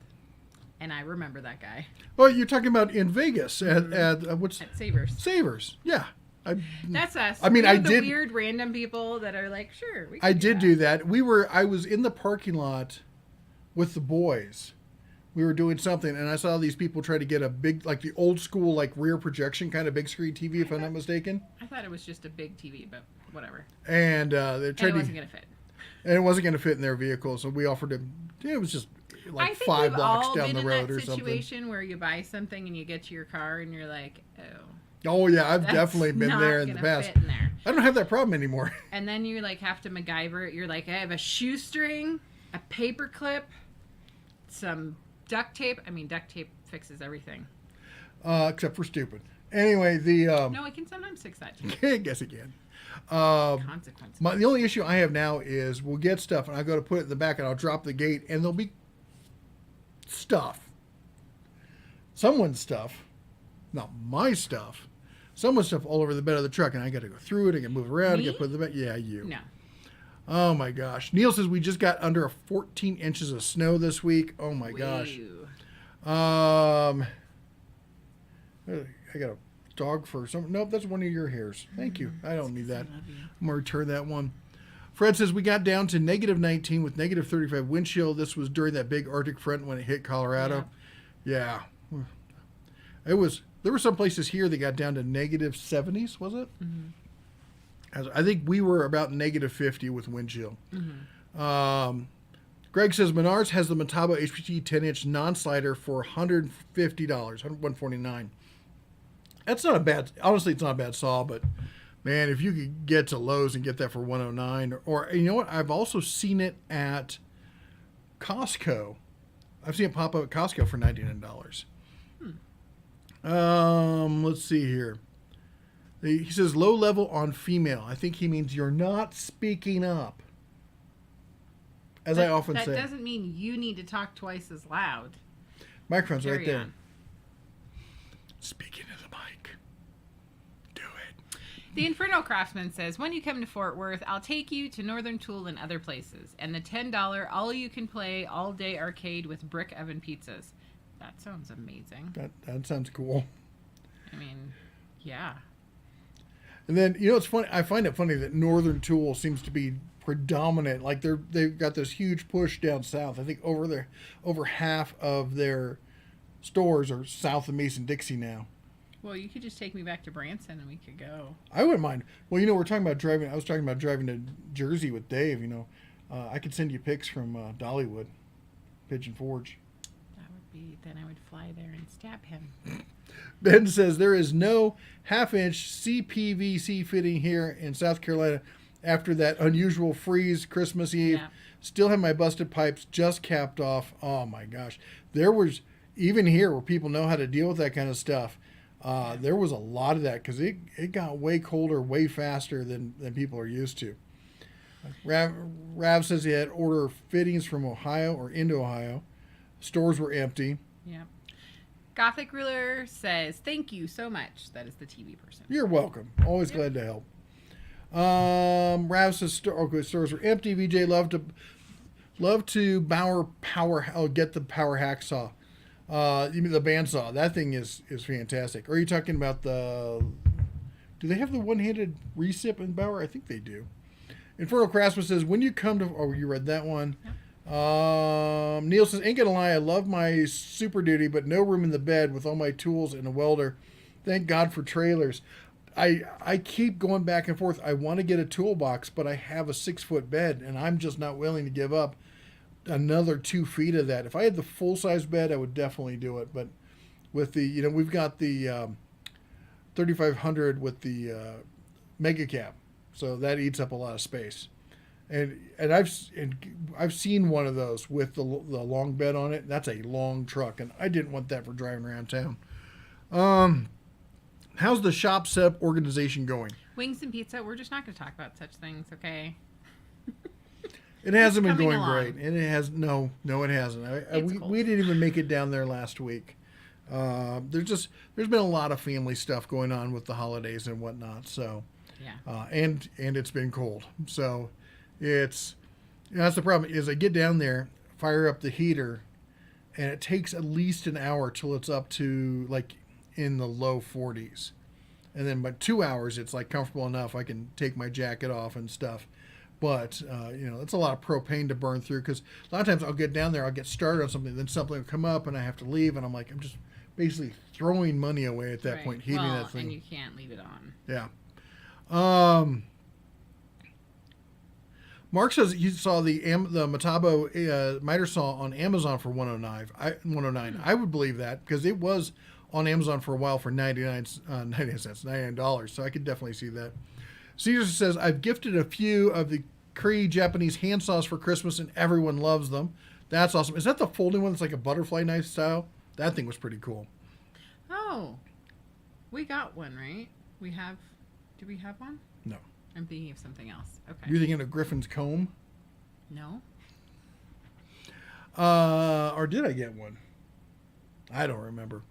And I remember that guy. Oh, you're talking about in Vegas at Savers. Savers, yeah. That's us. I mean, We're I the did weird random people that are like, sure. I did do that. I was in the parking lot with the boys. We were doing something, and I saw these people try to get a big, like the old school, like rear projection kind of big screen TV, if I'm not mistaken. I thought it was just a big TV, but whatever. And they tried and it wasn't going to fit. And it wasn't going to fit in their vehicle, so we offered them. It was just like 5 blocks down the road or something. I think we've all been in that situation where you buy something and you get to your car and you're like, oh. Oh yeah, I've definitely been there in the past. Fit in there. I don't have that problem anymore. And then you like have to MacGyver it. You're like, I have a shoestring, a paper clip, some duct tape. I mean, duct tape fixes everything. Except for stupid. Anyway, No, it can sometimes fix that too. I guess it can. Consequences. The only issue I have now is we'll get stuff and I go to put it in the back and I'll drop the gate and there'll be stuff. Someone's stuff. Not my stuff. Someone's stuff all over the bed of the truck and I got to go through it. I got to move around. Me? I got to put it in the back. Yeah, you. No. Oh my gosh. Neil says we just got under 14 inches of snow this week. Oh my gosh. I got a dog fur. Nope, that's one of your hairs. Thank you. I don't need that. I'm going to return that one. Fred says we got down to negative 19 with negative 35 wind chill. This was during that big Arctic front when it hit Colorado. Yeah. There were some places here that got down to negative 70s, was it? Mm-hmm. I think we were about negative 50 with wind chill. Mm-hmm. Greg says Menards has the Metabo HPT 10-inch non-slider for $150, $149. That's not a bad, honestly, it's not a bad saw, but man, if you could get to Lowe's and get that for $109, or you know what? I've also seen it at Costco. I've seen it pop up at Costco for $99. Let's see here. He says low level on female. I think he means you're not speaking up. As I often say. That doesn't mean you need to talk twice as loud. Microphone's right Carry there. on. Speaking of the mic. Do it. The Inferno Craftsman says, when you come to Fort Worth, I'll take you to Northern Tool and other places. And the $10 all-you-can-play all-day arcade with brick oven pizzas. That sounds amazing. That sounds cool. I mean, yeah. And then, you know, it's funny. I find it funny that Northern Tool seems to be predominant. Like they've got this huge push down south. I think over half of their stores are south of Mason-Dixie now. Well, you could just take me back to Branson and we could go. I wouldn't mind. Well, you know, we're talking about driving. I was talking about driving to Jersey with Dave. You know, I could send you pics from Dollywood, Pigeon Forge. That would be. Then I would fly there and stab him. Ben says there is no half-inch CPVC fitting here in South Carolina after that unusual freeze Christmas Eve. Yeah. Still have my busted pipes just capped off. Oh my gosh. There was, even here where people know how to deal with that kind of stuff, there was a lot of that because it got way colder way faster than people are used to. Rav says he had order fittings from Ohio or into Ohio. Stores were empty. Yeah. Gothic Ruler says, thank you so much. That is the TV person. You're welcome. Always glad to help. Rav says stores were empty. VJ love to get the power hacksaw. You mean the bandsaw? That thing is fantastic. Or are you talking about do they have the one-handed recip in Bauer? I think they do. Infernal Craftsman says, when you come to, oh, you read that one. Yep. Neil says, ain't gonna lie, I love my Super Duty, but no room in the bed with all my tools and a welder. Thank God for trailers. I keep going back and forth. I want to get a toolbox, but I have a 6-foot bed, and I'm just not willing to give up another 2 feet of that. If I had the full-size bed, I would definitely do it. But with the, you know, we've got the 3500 with the Mega Cab, so that eats up a lot of space. And I've seen one of those with the long bed on it. That's a long truck, and I didn't want that for driving around town. How's the shop setup organization going? Wings and pizza. We're just not going to talk about such things, okay? It hasn't been going along. great, and it has no, it hasn't. We didn't even make it down there last week. There's been a lot of family stuff going on with the holidays and whatnot. So, yeah, and it's been cold. So, it's, you know, that's the problem. Is I get down there, fire up the heater, and it takes at least an hour till it's up to like in the low 40s, and then by 2 hours it's like comfortable enough I can take my jacket off and stuff. But you know, it's a lot of propane to burn through because a lot of times I'll get down there, I'll get started on something, then something will come up and I have to leave, and I'm just basically throwing money away at that point, heating that thing. And you can't leave it on. Yeah. Mark says he saw the Metabo miter saw on Amazon for $109. I would believe that because it was on Amazon for a while for $99, so I could definitely see that. Caesar says, I've gifted a few of the Cree Japanese hand saws for Christmas and everyone loves them. That's awesome. Is that the folding one that's like a butterfly knife style? That thing was pretty cool. Oh, we got one, right? Do we have one? No. I'm thinking of something else. Okay. You're thinking of Griffin's comb? No. Or did I get one? I don't remember.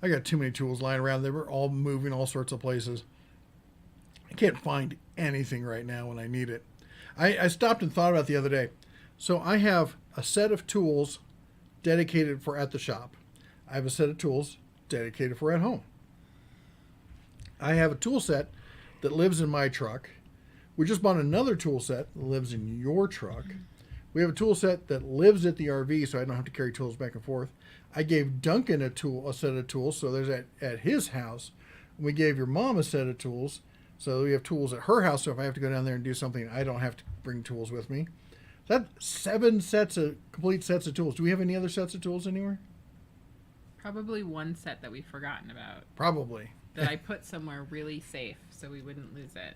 I got too many tools lying around. They were all moving all sorts of places. I can't find anything right now when I need it. I stopped and thought about it the other day. So I have a set of tools dedicated for at the shop. I have a set of tools dedicated for at home. I have a tool set that lives in my truck. We just bought another tool set that lives in your truck. We have a tool set that lives at the RV, so I don't have to carry tools back and forth. I gave Duncan a set of tools, so there's at his house. We gave your mom a set of tools, so we have tools at her house. So if I have to go down there and do something, I don't have to bring tools with me. That's 7 complete sets of tools. Do we have any other sets of tools anywhere? Probably one set that we've forgotten about. Probably. That I put somewhere really safe so we wouldn't lose it.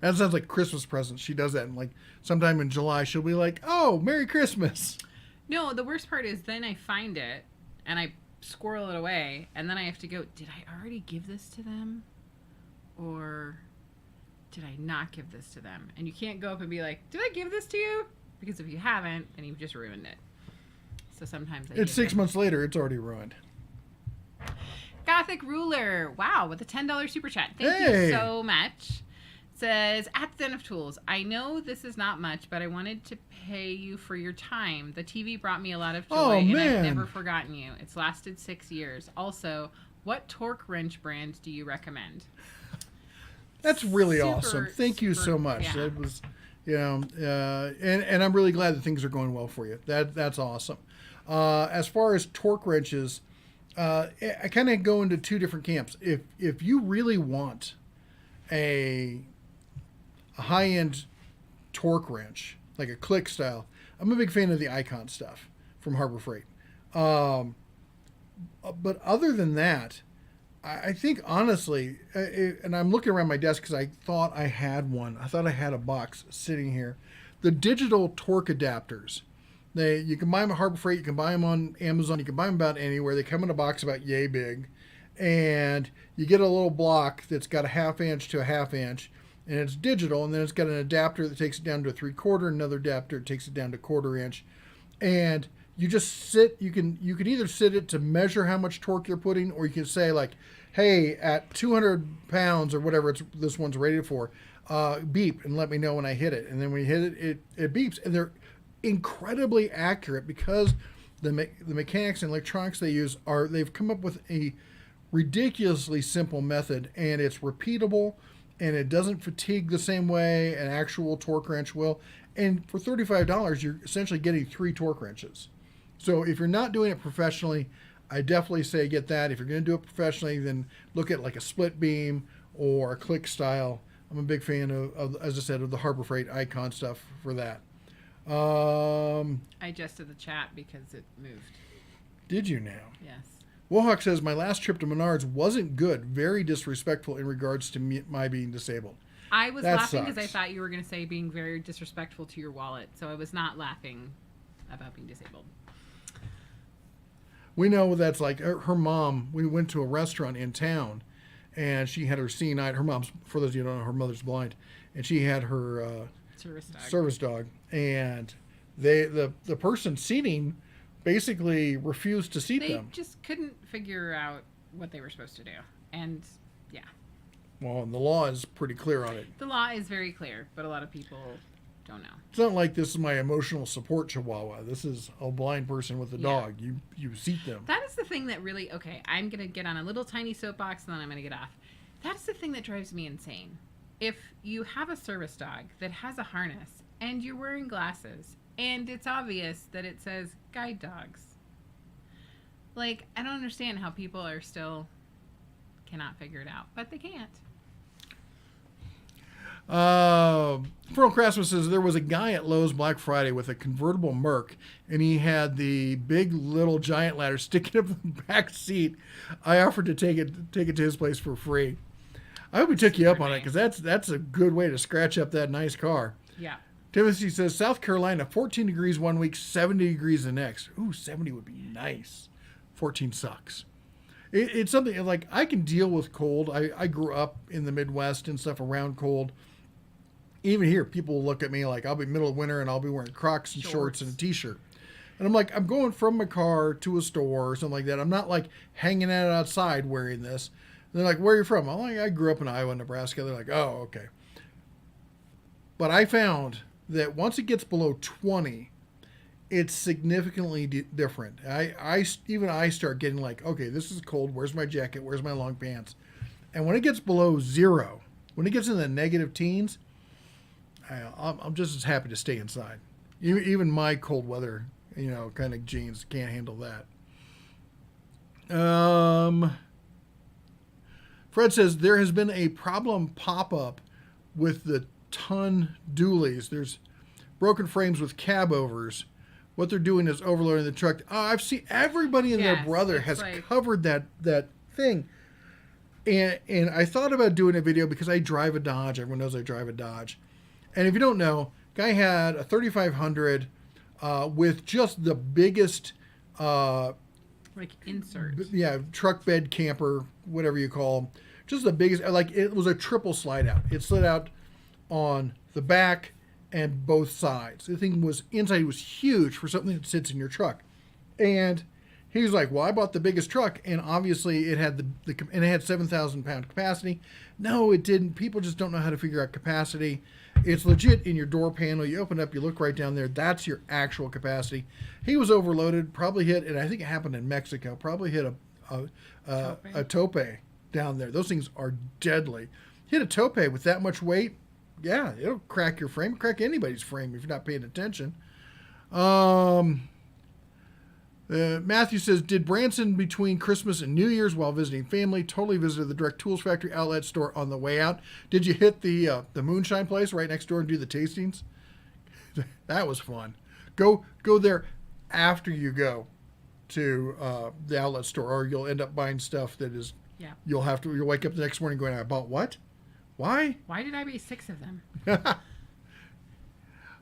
That sounds like Christmas presents. She does that, and like sometime in July, she'll be like, "Oh, Merry Christmas." No, the worst part is then I find it and I squirrel it away, and then I have to go, did I already give this to them? Or did I not give this to them? And you can't go up and be like, did I give this to you? Because if you haven't, then you've just ruined it. So sometimes It's 6 months later. It's already ruined. Gothic Ruler. Wow, with a $10 super chat. Thank Hey. you so much. Says, at the Den of Tools, I know this is not much, but I wanted to pay you for your time. The TV brought me a lot of joy, Oh, and man. I've never forgotten you. It's lasted 6 years. Also, what torque wrench brand do you recommend? That's really Super, awesome. Thank you so much. yeah. That was, and I'm really glad that things are going well for you. That's awesome. As far as torque wrenches, I kind of go into 2 different camps. If you really want a high-end torque wrench, like a click style, I'm a big fan of the Icon stuff from Harbor Freight. But other than that, I think honestly, and I'm looking around my desk because I thought I had one. I thought I had a box sitting here. The digital torque adapters. You can buy them at Harbor Freight. You can buy them on Amazon. You can buy them about anywhere. They come in a box about yay big. And you get a little block that's got a 1/2 inch to a 1/2 inch. And it's digital. And then it's got an adapter that takes it down to a 3/4. Another adapter that takes it down to 1/4 inch. And you just sit. You can either sit it to measure how much torque you're putting, or you can say like, hey, at 200 pounds or whatever this one's rated for, beep and let me know when I hit it. And then when you hit it, it beeps. And they're incredibly accurate because the mechanics and electronics they use they've come up with a ridiculously simple method, and it's repeatable, and it doesn't fatigue the same way an actual torque wrench will. And for $35, you're essentially getting 3 torque wrenches. So if you're not doing it professionally, I definitely say get that. If you're going to do it professionally, then look at like a split beam or a click style. I'm a big fan of as I said, of the Harbor Freight Icon stuff for that. I adjusted the chat because it moved. Did you now? Yes. Wohawk says, my last trip to Menards wasn't good. Very disrespectful in regards to my being disabled. I was That laughing because I sucks. thought you were going to say being very disrespectful to your wallet. So I was not laughing about being disabled. We know that's like her mom. We went to a restaurant in town, and she had her seeing eye. Her mom's, for those of you who don't know, her mother's blind, and she had her service dog. And the person seating basically refused to seat them. They just couldn't figure out what they were supposed to do. And yeah. Well, and the law is pretty clear on it. The law is very clear, but a lot of people don't know. It's not like this is my emotional support chihuahua. This is a blind person with a Yeah. dog. You seat them. That is the thing that really, okay, I'm going to get on a little tiny soapbox and then I'm going to get off. That's the thing that drives me insane. If you have a service dog that has a harness and you're wearing glasses and it's obvious that it says guide dogs, like, I don't understand how people are still cannot figure it out, but they can't. Pearl Craftsman says there was a guy at Lowe's Black Friday with a convertible Merc, and he had the big little giant ladder sticking up the back seat. I offered to take it to his place for free. I hope he took you up on it, because that's a good way to scratch up that nice car. Yeah. Timothy says South Carolina, 14 degrees one week, 70 degrees the next. Ooh, 70 would be nice. 14 sucks. It's something like I can deal with cold. I grew up in the Midwest and stuff around cold. Even here, people will look at me like I'll be middle of winter and I'll be wearing Crocs and shorts and a t-shirt. And I'm like, I'm going from my car to a store or something like that. I'm not like hanging out outside wearing this. And they're like, where are you from? I'm like, I grew up in Iowa, Nebraska. They're like, oh, okay. But I found that once it gets below 20, it's significantly different. Even I start getting like, okay, this is cold. Where's my jacket? Where's my long pants? And when it gets below 0, when it gets in the negative teens, I'm just as happy to stay inside. Even my cold weather, kind of jeans can't handle that. Fred says there has been a problem pop up with the ton dualies. There's broken frames with cab overs. What they're doing is overloading the truck. I've seen everybody and their brother has covered that thing. And I thought about doing a video because I drive a Dodge. Everyone knows I drive a Dodge. And if you don't know, guy had a 3500 with just the biggest insert. Yeah, truck bed camper, whatever you call them. Just the biggest, like it was a triple slide out. It slid out on the back and both sides. The thing was inside was huge for something that sits in your truck. And he was like, well, I bought the biggest truck, and obviously it had and it had 7,000 pound capacity. No, it didn't. People just don't know how to figure out capacity. It's legit in your door panel. You open up, you look right down there. That's your actual capacity. He was overloaded, probably hit, and I think it happened in Mexico, probably hit a tope down there. Those things are deadly. Hit a tope with that much weight, yeah, it'll crack your frame, crack anybody's frame if you're not paying attention. Matthew says, did Branson between Christmas and New Year's while visiting family? Totally visited the Direct Tools Factory outlet store on the way out. Did you hit the moonshine place right next door and do the tastings? That was fun. Go there after you go to the outlet store, or you'll end up buying stuff that is. Yeah. You'll wake up the next morning going, I bought what? Why? Why did I buy 6 of them?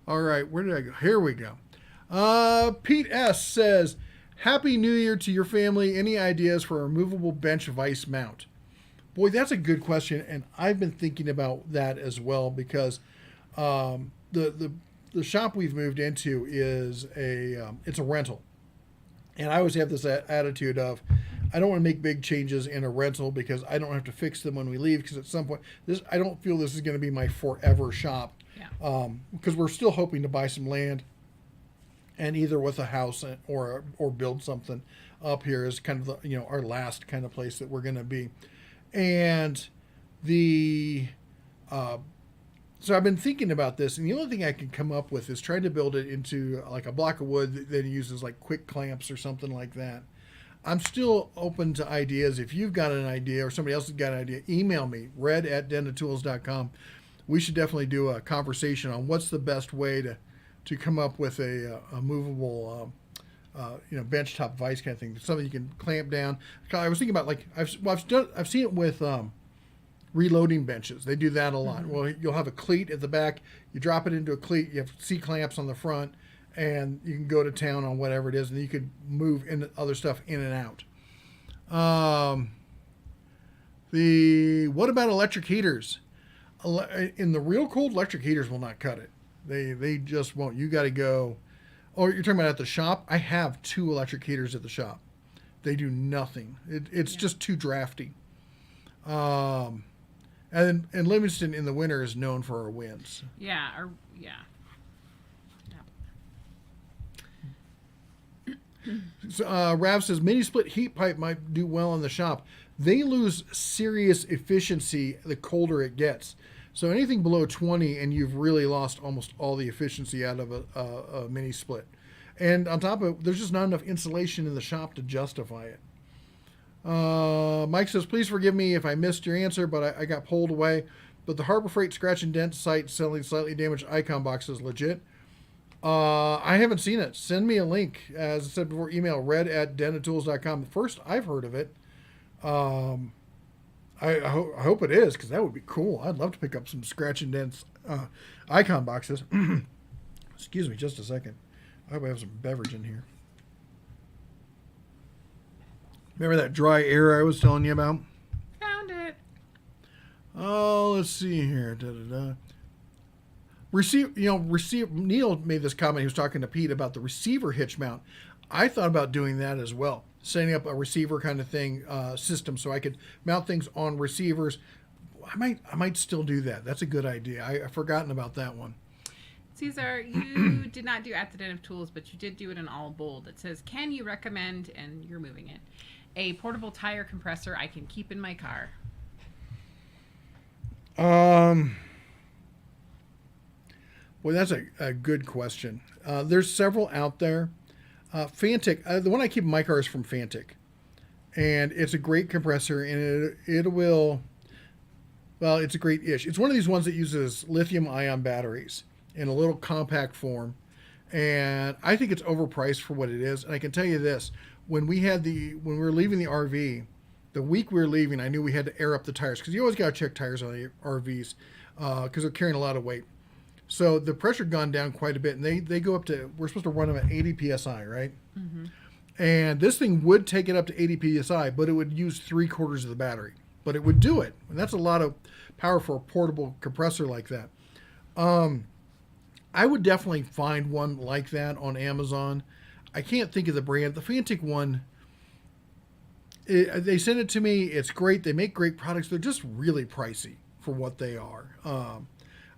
All right, where did I go? Here we go. Pete S. says, Happy New Year to your family. Any ideas for a removable bench vise mount? Boy, that's a good question, and I've been thinking about that as well because the shop we've moved into is it's a rental. And I always have this attitude of, I don't want to make big changes in a rental because I don't have to fix them when we leave, because at some point, I don't feel this is going to be my forever shop. Yeah. Because we're still hoping to buy some land and either with a house or build something up here is kind of our last kind of place that we're going to be. And so I've been thinking about this, and the only thing I can come up with is trying to build it into like a block of wood that then uses like quick clamps or something like that. I'm still open to ideas. If you've got an idea or somebody else has got an idea, email me, red@dentatools.com. We should definitely do a conversation on what's the best way to come up with a movable benchtop vise kind of thing, something you can clamp down. I was thinking about like I've seen it with reloading benches. They do that a lot. Mm-hmm. Well, you'll have a cleat at the back. You drop it into a cleat. You have C clamps on the front, and you can go to town on whatever it is, and you could move other stuff in and out. What about electric heaters? In the real cold, electric heaters will not cut it. They just won't. You got to go. Oh, you're talking about at the shop? I have 2 electric heaters at the shop. They do nothing. It's just too drafty. And Livingston in the winter is known for our winds. Yeah. So, Rav says mini split heat pipe might do well in the shop. They lose serious efficiency the colder it gets. So anything below 20 and you've really lost almost all the efficiency out of a mini split. And on top of it, there's just not enough insulation in the shop to justify it. Mike says, please forgive me if I missed your answer, but I got pulled away. But the Harbor Freight scratch and dent site selling slightly damaged icon boxes legit. I haven't seen it. Send me a link. As I said before, email red@dentatools.com. First I've heard of it. I hope it is, because that would be cool. I'd love to pick up some scratch and dents icon boxes. Excuse me just a second. I hope I have some beverage in here. Remember that dry air I was telling you about? Found it. Oh, let's see here. Neil made this comment. He was talking to Pete about the receiver hitch mount. I thought about doing that as well, setting up a receiver kind of thing system so I could mount things on receivers. I might still do that. That's a good idea. I've forgotten about that one. Cesar, you did not do at the Den of Tools, but you did do it in all bold. It says, can you recommend, and you're moving it, a portable tire compressor I can keep in my car? Well, that's a good question. There's several out there. Fantic, the one I keep in my car is from Fantic. And it's a great compressor, and it's a great ish. It's one of these ones that uses lithium-ion batteries in a little compact form. And I think it's overpriced for what it is. And I can tell you this, when we were leaving the RV, the week we were leaving, I knew we had to air up the tires, because you always got to check tires on the RVs because they're carrying a lot of weight. So the pressure had gone down quite a bit, and they go up to, we're supposed to run them at 80 PSI, right? Mm-hmm. And this thing would take it up to 80 PSI, but it would use 3/4 of the battery. But it would do it. And that's a lot of power for a portable compressor like that. I would definitely find one like that on Amazon. I can't think of the brand. The Fantic one, they sent it to me. It's great. They make great products. They're just really pricey for what they are.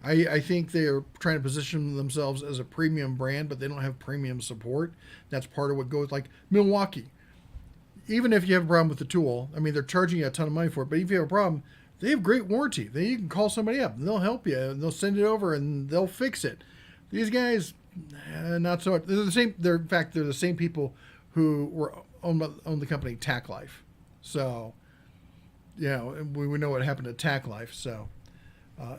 I think they're trying to position themselves as a premium brand, but they don't have premium support. That's part of what goes, like Milwaukee. Even if you have a problem with the tool, I mean, they're charging you a ton of money for it, but if you have a problem, they have great warranty. Then you can call somebody up, and they'll help you, and they'll send it over, and they'll fix it. These guys, not so much. They're the same. In fact, they're the same people who own the company Tack Life. So, we know what happened to Tack Life. So,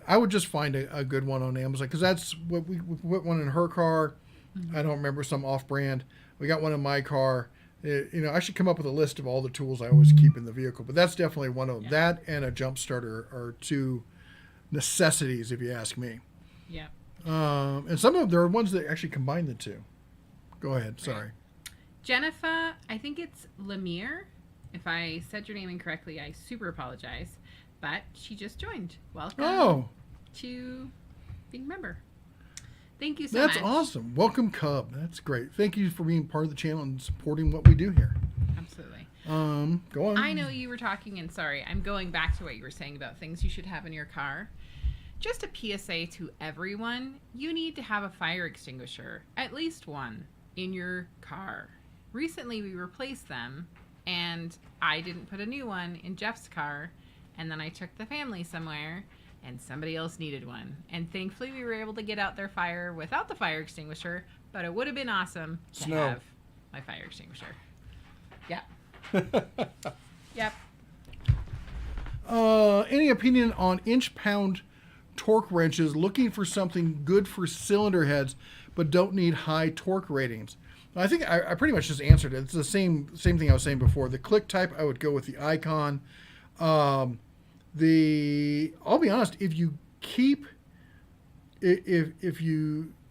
I would just find a good one on Amazon, because that's what we put one in her car. Mm-hmm. I don't remember, some off-brand. We got one in my car. I should come up with a list of all the tools I always keep in the vehicle, but that's definitely one of them. Yeah. That and a jump starter are two necessities, if you ask me. Yeah. And some of them, there are ones that actually combine the two. Go ahead. Sorry. Jennifer, I think it's Lemire. If I said your name incorrectly, I super apologize. But she just joined. Welcome to being a member. Thank you so much. That's awesome. Welcome, Cub. That's great. Thank you for being part of the channel and supporting what we do here. Absolutely. Go on. I know you were talking, and sorry, I'm going back to what you were saying about things you should have in your car. Just a PSA to everyone, you need to have a fire extinguisher, at least one, in your car. Recently, we replaced them, and I didn't put a new one in Jeff's car, and then I took the family somewhere, and somebody else needed one. And thankfully, we were able to get out their fire without the fire extinguisher, but it would have been awesome to have my fire extinguisher. Yep. Yep. Any opinion on inch-pound torque wrenches, looking for something good for cylinder heads, but don't need high torque ratings? I think I pretty much just answered it. It's the same thing I was saying before. The click type, I would go with the Icon. I'll be honest, if you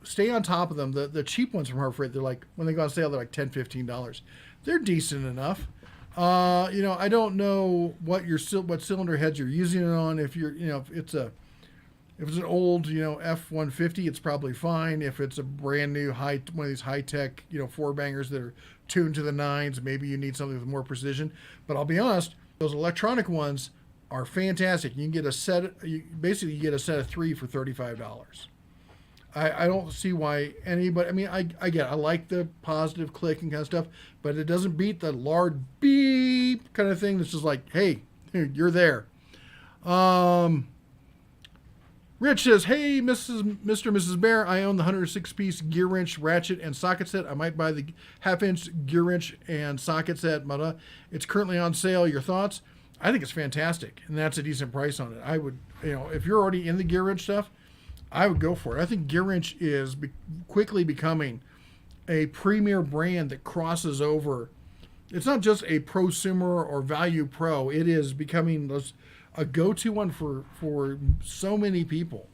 stay on top of them, the cheap ones from Hartford, they're like, when they go on sale, they're like $10, $15. They're decent enough. I don't know what cylinder heads you're using it on. If it's an old, F-150, it's probably fine. If it's a brand new one of these high-tech, four bangers that are tuned to the nines, maybe you need something with more precision. But I'll be honest, those electronic ones are fantastic. You can get you get a set of 3 for $35. I don't see why anybody, I like the positive clicking kind of stuff, but it doesn't beat the loud beep kind of thing that's just like, hey, you're there. Rich says, hey, Mr. and Mrs. Bear, I own the 106-piece gear wrench, ratchet, and socket set. I might buy the half-inch gear wrench and socket set. It's currently on sale. Your thoughts? I think it's fantastic, and that's a decent price on it. I would, if you're already in the gear wrench stuff, I would go for it. I think gear wrench is quickly becoming a premier brand that crosses over. It's not just a prosumer or value pro. It is becoming a go-to one for so many people,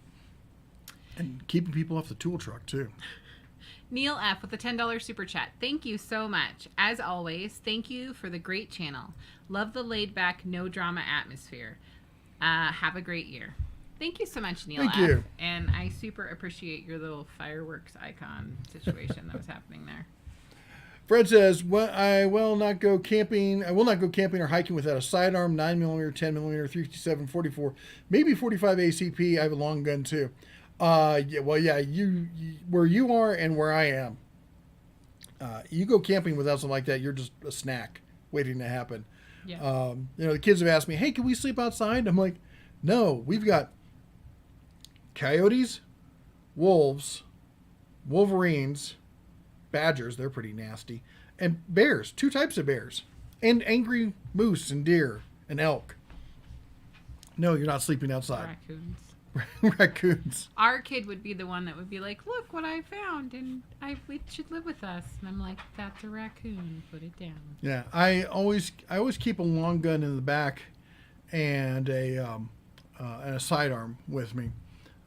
and keeping people off the tool truck too. Neil F. with a $10 super chat. Thank you so much. As always, thank you for the great channel. Love the laid back, no drama atmosphere. Have a great year. Thank you so much, Neil Thank F. you. And I super appreciate your little fireworks icon situation that was happening there. Fred says, I will not go camping or hiking without a sidearm, 9mm, 10mm, 357, 44, maybe 45 ACP. I have a long gun too. You where you are and where I am, you go camping without something like that, you're just a snack waiting to happen. Yeah. The kids have asked me, hey, can we sleep outside? I'm like, no, we've got coyotes, wolves, wolverines, badgers, they're pretty nasty, and bears, 2 types of bears, and angry moose and deer and elk. No, you're not sleeping outside. Raccoons. Raccoons. Our kid would be the one that would be like, look what I found, and it should live with us. And I'm like, that's a raccoon. Put it down. Yeah, I always keep a long gun in the back and a sidearm with me.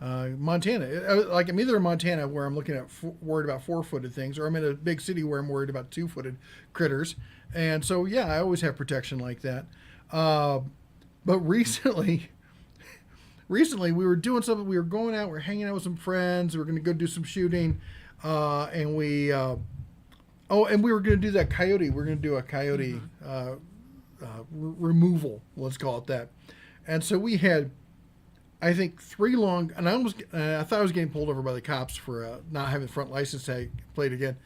Montana, I'm either in Montana where I'm looking at worried about 4-footed things, or I'm in a big city where I'm worried about 2-footed critters. And so, yeah, I always have protection like that. But recently we were doing something. We were going out. We were hanging out with some friends. We were going to go do some shooting, and we were going to do that coyote. We're going to do a coyote removal. Let's call it that. And so we had, I think, 3 long. And I thought I was getting pulled over by the cops for not having the front license tag played again.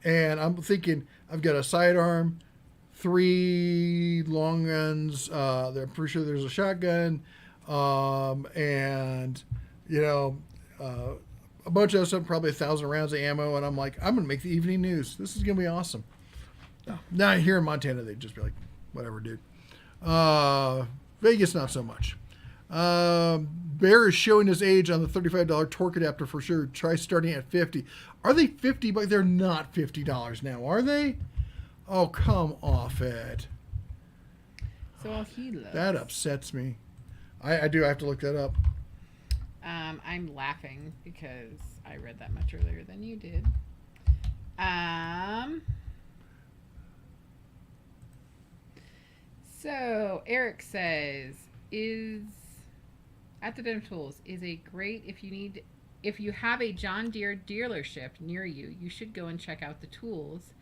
And I'm thinking I've got a sidearm, 3 long guns. I'm pretty sure there's a shotgun. And a bunch of stuff, probably 1,000 rounds of ammo, and I'm like, I'm gonna make the evening news. This is gonna be awesome. Now here in Montana, they'd just be like, whatever, dude. Vegas, not so much. Bear is showing his age on the $35 torque adapter for sure. Try starting at $50. Are they $50? But they're not $50 now, are they? Oh, come off it. So he loves. That upsets me. I do have to look that up. I'm laughing because I read that much earlier than you did. So Eric says, is at the Den of Tools is a great if you have a John Deere dealership near you, you should go and check out the tools,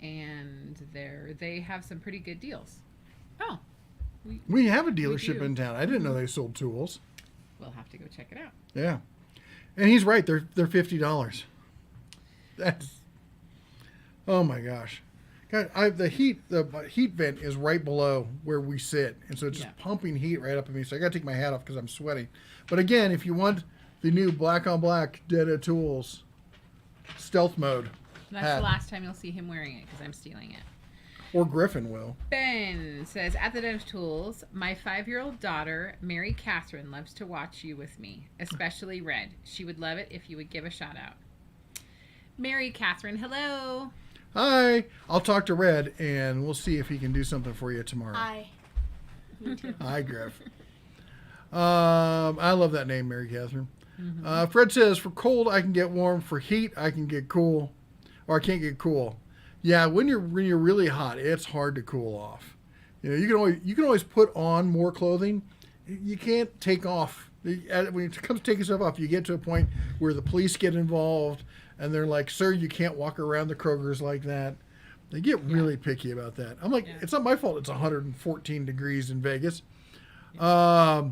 and they have some pretty good deals. Oh. We have a dealership in town. I didn't know they sold tools. We'll have to go check it out. Yeah, and he's right. They're $50. That's, oh my gosh, God! The heat vent is right below where we sit, and so it's just pumping heat right up at me. So I got to take my hat off because I'm sweating. But again, if you want the new black on black Den of Tools stealth mode, that's the last time you'll see him wearing it because I'm stealing it. Or Griffin will. Ben says, at the Den of Tools, my 5-year-old daughter, Mary Catherine, loves to watch you with me, especially Red. She would love it if you would give a shout out. Mary Catherine, hello. Hi. I'll talk to Red, and we'll see if he can do something for you tomorrow. Hi. Me too. Hi, Griff. I love that name, Mary Catherine. Mm-hmm. Fred says, for cold, I can get warm. For heat, I can get cool. Or I can't get cool. Yeah, when you're really hot, it's hard to cool off. You can always put on more clothing. You can't take off. When it comes to taking stuff off, you get to a point where the police get involved, and they're like, "Sir, you can't walk around the Krogers like that." They get really picky about that. I'm like, it's not my fault. It's 114 degrees in Vegas. Moderate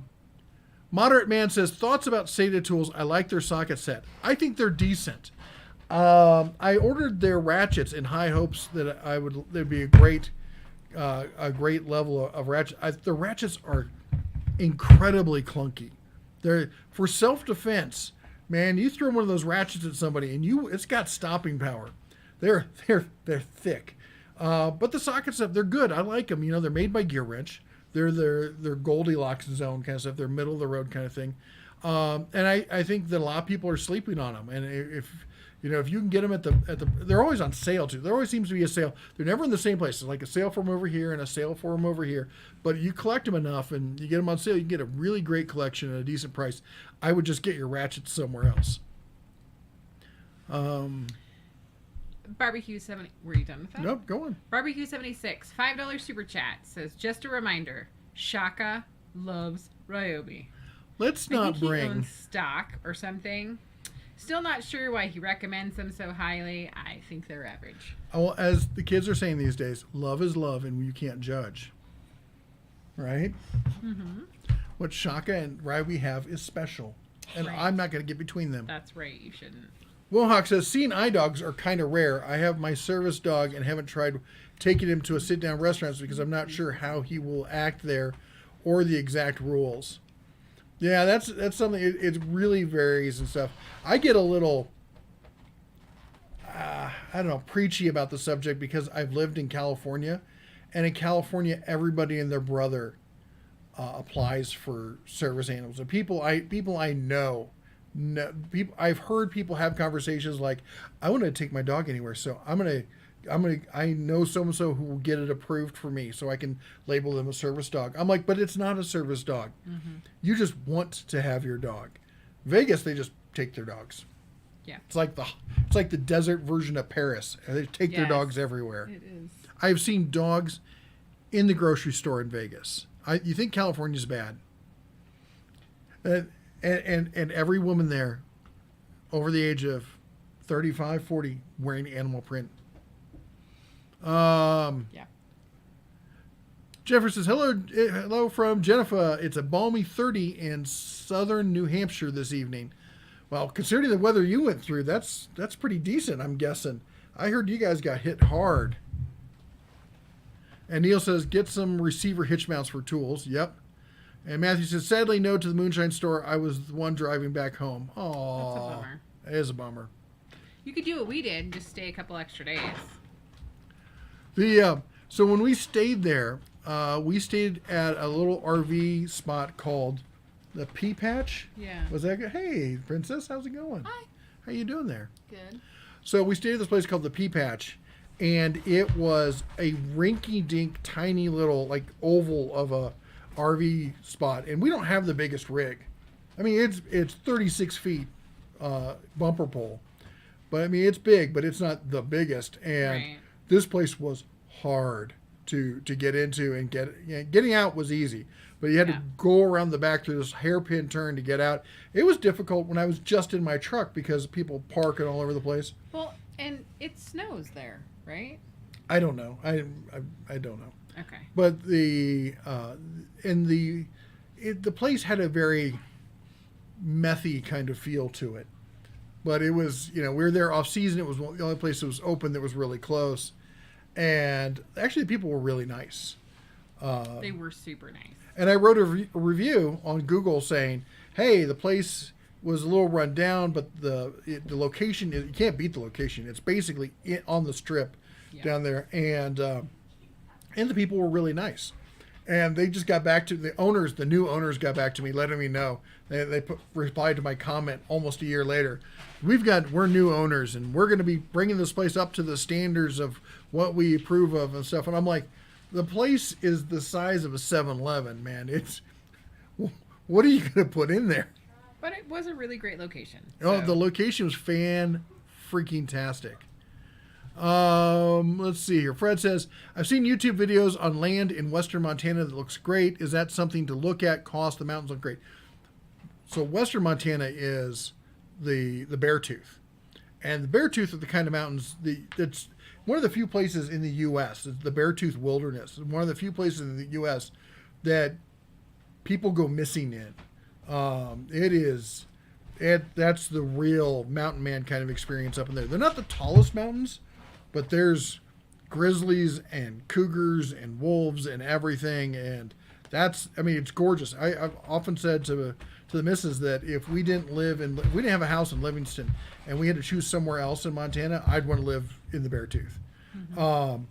Man says, thoughts about Seda tools. I like their socket set. I think they're decent. I ordered their ratchets in high hopes that there'd be a great level of ratchet. The ratchets are incredibly clunky. They're for self-defense, man. You throw one of those ratchets at somebody and it's got stopping power. They're thick, but the sockets they're good. I like them. They're made by Gear Wrench. They're Goldilocks zone kind of stuff. They're middle of the road kind of thing, and I think that a lot of people are sleeping on them. And if you can get them at the, they're always on sale too. There always seems to be a sale. They're never in the same place. It's like a sale for them over here and a sale for them over here. But you collect them enough and you get them on sale, you can get a really great collection at a decent price. I would just get your ratchets somewhere else. Barbecue 70. Were you done with that? Nope, go on. Barbecue 76. $5 super chat says, just a reminder, Shaka loves Ryobi. Let's I not think he bring. owns stock or something. Still not sure why he recommends them so highly. I think they're average. Well, as the kids are saying these days, love is love, and you can't judge. Right? Mm-hmm. What Shaka and Ryobi have is special, and Right. I'm not going to get between them. That's right. You shouldn't. Wilhawk says, seeing eye dogs are kind of rare. I have my service dog and haven't tried taking him to a sit-down restaurant because I'm not sure how he will act there or the exact rules. Yeah, that's something. It really varies and stuff. I get a little, I don't know, preachy about the subject because I've lived in California, and in California, everybody and their brother applies for service animals. And people I know. No, people. I've heard people have conversations like, "I want to take my dog anywhere, so I know so and so who will get it approved for me, so I can label them a service dog." I'm like, but it's not a service dog. Mm-hmm. You just want to have your dog. Vegas, they just take their dogs. Yeah. It's like the desert version of Paris. They take their Yes. dogs everywhere. It is. I've seen dogs in the grocery store in Vegas. You think California's bad? And every woman there over the age of 35, 40 wearing animal print. Yeah. Jennifer says, hello from Jennifer. It's a balmy 30 in southern New Hampshire this evening. Well, considering the weather you went through, that's pretty decent, I'm guessing. I heard you guys got hit hard. And Neil says, get some receiver hitch mounts for tools. Yep. And Matthew says, sadly, no to the moonshine store. I was the one driving back home. Oh, That's a bummer. It is a bummer. You could do what we did and just stay a couple extra days. So when we stayed there, we stayed at a little RV spot called the Pea Patch. Yeah. Was that good? Hey, Princess, how's it going? Hi. How you doing there? Good. So we stayed at this place called the Pea Patch, and it was a rinky-dink, tiny little like oval of a RV spot, and we don't have the biggest rig. I mean, it's 36 feet bumper pole, but I mean it's big, but it's not the biggest. And Right. this place was hard to get into, and getting out was easy, but you had Yeah. to go around the back through this hairpin turn to get out. It was difficult when I was just in my truck because people parking all over the place. Well, and it snows there, right? I don't know. I don't know. Okay. But the place had a very methy kind of feel to it. But it was, we were there off season. It was the only place that was open that was really close. And actually, the people were really nice. They were super nice. And I wrote a review on Google saying, hey, the place was a little run down, but the location, you can't beat the location. It's basically on the strip down there. And the people were really nice. And they just got back to the new owners got back to me, letting me know. They replied to my comment almost a year later. We're new owners, and we're going to be bringing this place up to the standards of what we approve of and stuff. And I'm like, the place is the size of a 7-Eleven, man. What are you going to put in there? But it was a really great location. Oh, so- the location was fan-freaking-tastic. Let's see here. Fred says, I've seen YouTube videos on land in western Montana that looks great. Is that something to look at? Cost, the mountains look great. So western Montana is the Beartooth. And the Beartooth are the kind of mountains that's one of the few places in the U.S. It's the Beartooth Wilderness. It's one of the few places in the U.S. that people go missing in. That's the real mountain man kind of experience up in there. They're not the tallest mountains, but there's grizzlies and cougars and wolves and everything, and it's gorgeous. I've often said to the missus that if we didn't have a house in Livingston and we had to choose somewhere else in Montana, I'd want to live in the Beartooth. Mm-hmm.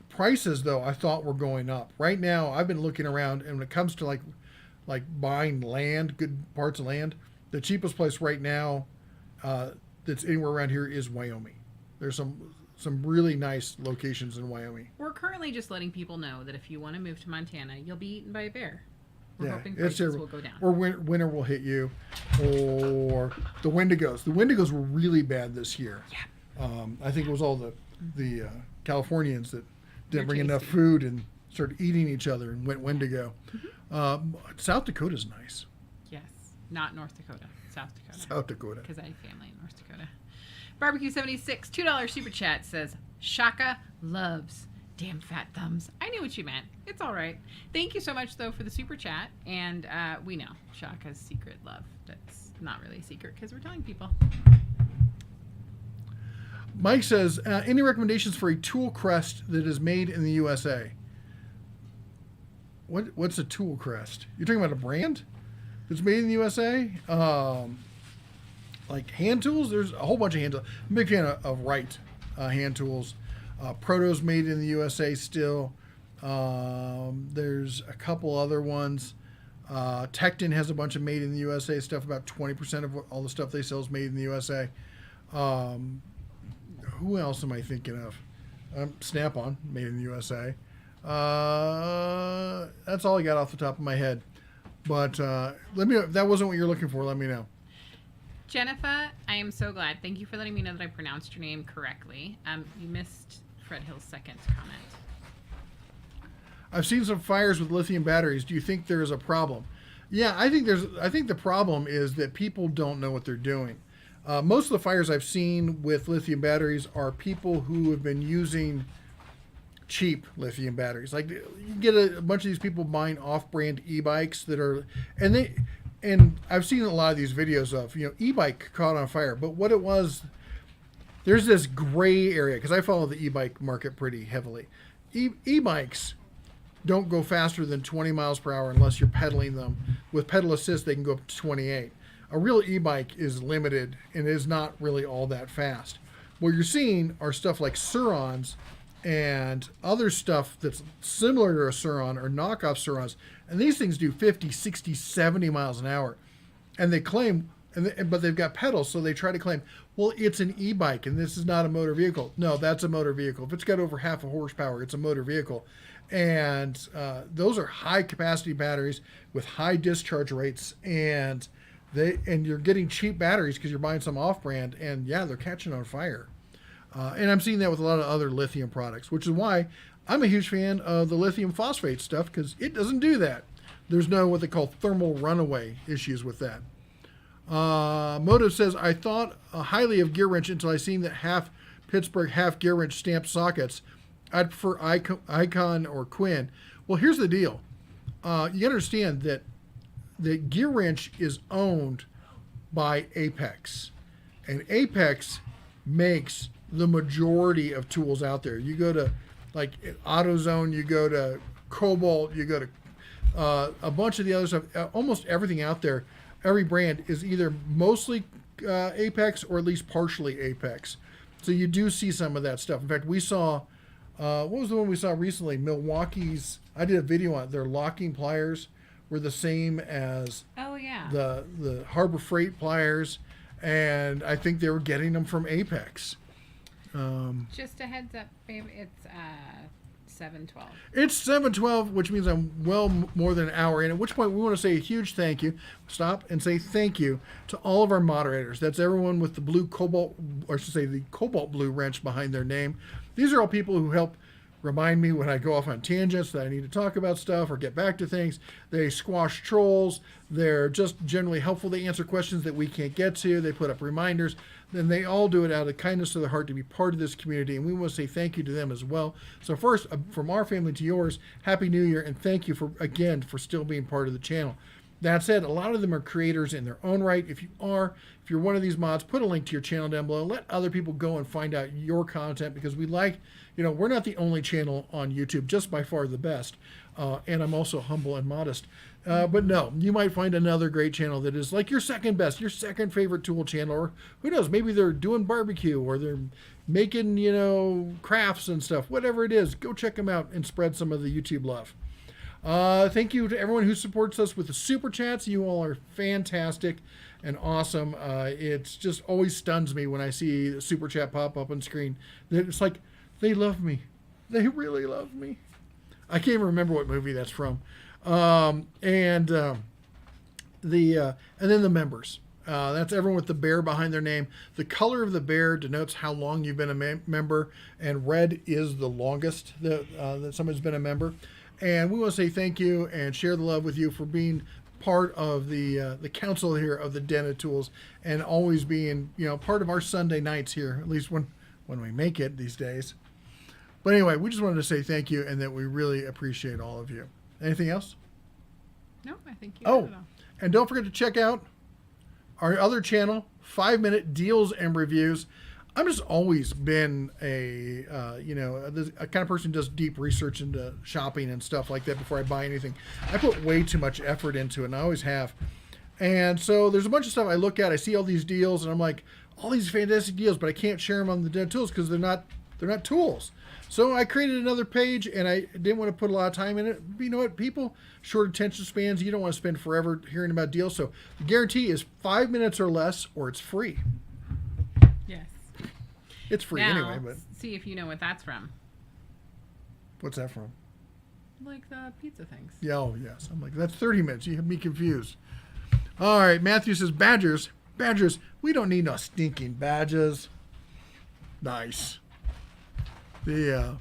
Prices, though, I thought were going up. Right now, I've been looking around, and when it comes to like buying land, good parts of land, the cheapest place right now that's anywhere around here is Wyoming. There's some really nice locations in Wyoming. We're currently just letting people know that if you want to move to Montana, you'll be eaten by a bear. We're Yeah, hoping it's prices will go down. Or winter will hit you, or the Wendigos. The Wendigos were really bad this year. Yeah. I think it was all the Californians that They're didn't bring enough tasty. food and started eating each other and went Wendigo. South Dakota's nice. Yes. Not North Dakota. South Dakota. South Dakota. Because I have family in North Dakota. Barbecue 76 $2 super chat says Shaka loves damn fat thumbs. I knew what you meant. It's all right. Thank you so much though for the super chat. And we know Shaka's secret love. That's not really a secret because we're telling people. Mike says, any recommendations for a tool crest that is made in the USA? What's a tool crest? You're talking about a brand that's made in the USA? Like hand tools? There's a whole bunch of hand tools. I'm a big fan of Wright hand tools. Proto's made in the USA still. There's a couple other ones. Tecton has a bunch of made in the USA stuff. About 20% of all the stuff they sell is made in the USA. Who else am I thinking of? Snap-on, made in the USA. That's all I got off the top of my head. But let me know if that wasn't what you're looking for. Let me know. Jennifer, I am so glad. Thank you for letting me know that I pronounced your name correctly. You missed Fred Hill's second comment. I've seen some fires with lithium batteries. Do you think there is a problem? Yeah, I think the problem is that people don't know what they're doing. Most of the fires I've seen with lithium batteries are people who have been using cheap lithium batteries. Like you get a bunch of these people buying off-brand e-bikes that are, and I've seen a lot of these videos of, e-bike caught on fire. But what it was, there's this gray area, because I follow the e-bike market pretty heavily. E-bikes don't go faster than 20 miles per hour unless you're pedaling them. With pedal assist, they can go up to 28. A real e-bike is limited and is not really all that fast. What you're seeing are stuff like Surons and other stuff that's similar to a Suron or knockoff Surons. And these things do 50, 60, 70 miles an hour. And they claim, but they've got pedals, so they try to claim, well, it's an e-bike and this is not a motor vehicle. No, that's a motor vehicle. If it's got over half a horsepower, it's a motor vehicle. And those are high capacity batteries with high discharge rates, and you're getting cheap batteries because you're buying some off-brand, and yeah, they're catching on fire. And I'm seeing that with a lot of other lithium products, which is why I'm a huge fan of the lithium phosphate stuff, because it doesn't do that. There's no what they call thermal runaway issues with that. Motive says, I thought highly of Gear Wrench until I seen that half Pittsburgh, half Gear Wrench stamped sockets. I'd prefer Icon or Quinn. Well, here's the deal. You gotta understand that the Gear Wrench is owned by Apex. And Apex makes the majority of tools out there. You go to like AutoZone, you go to Cobalt, you go to a bunch of the other stuff. Almost everything out there, every brand is either mostly Apex or at least partially Apex. So you do see some of that stuff. In fact, we saw, what was the one we saw recently? Milwaukee's, I did a video on it. Their locking pliers were the same as the Harbor Freight pliers, and I think they were getting them from Apex. Just a heads up, babe. It's 7:12. It's 7:12, which means I'm well more than an hour in, at which point we want to say a huge thank you. Stop and say thank you to all of our moderators. That's everyone with the blue cobalt, or I should say the cobalt blue wrench behind their name. These are all people who help remind me when I go off on tangents that I need to talk about stuff or get back to things. They squash trolls. They're just generally helpful. They answer questions that we can't get to. They put up reminders. Then they all do it out of the kindness of their heart to be part of this community, and we want to say thank you to them as well. So first, from our family to yours, Happy New Year, and thank you for still being part of the channel. That said, a lot of them are creators in their own right. If you're one of these mods, put a link to your channel down below. Let other people go and find out your content, because we like, we're not the only channel on YouTube, just by far the best. And I'm also humble and modest. But no, you might find another great channel that is like your second best, your second favorite tool channel, or who knows, maybe they're doing barbecue or they're making, crafts and stuff. Whatever it is, go check them out and spread some of the YouTube love. Thank you to everyone who supports us with the super chats. You all are fantastic and awesome. It's just always stuns me when I see the super chat pop up on screen. It's like, they love me. They really love me. I can't even remember what movie that's from. And then the members. That's everyone with the bear behind their name. The color of the bear denotes how long you've been a member, and red is the longest that somebody's been a member. And we want to say thank you and share the love with you for being part of the council here of the Den of Tools, and always being part of our Sunday nights here, at least when we make it these days. But anyway, we just wanted to say thank you and that we really appreciate all of you. Anything else? No, I think you Oh, got it all. and don't forget to check out our other channel, 5-minute deals and reviews. I've just always been a kind of person who does deep research into shopping and stuff like that before I buy anything. I put way too much effort into it, and I always have. And so there's a bunch of stuff I look at. I see all these deals, and I'm like, all these fantastic deals, but I can't share them on the Den of Tools because they're not tools. So I created another page, and I didn't want to put a lot of time in it. But you know what? People, short attention spans, you don't want to spend forever hearing about deals. So the guarantee is 5 minutes or less, or it's free. Yes. It's free Now, anyway, but see if you know what that's from. what's that from? Like the pizza things. Yeah, oh, yes. I'm like, that's 30 minutes. You have me confused. All right, Matthew says, Badgers, we don't need no stinking badges. Nice. You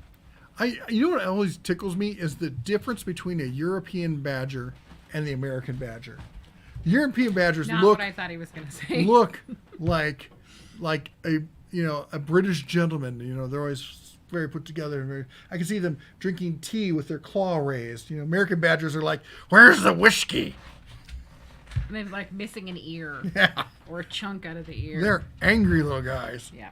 know what always tickles me is the difference between a European badger and the American badger. European badgers Not look what I thought he was going to say. like a British gentleman. They're always very put together. And I can see them drinking tea with their claw raised. American badgers are like, where's the whiskey? And they're like missing an ear. Yeah. Or a chunk out of the ear. They're angry little guys. Yeah.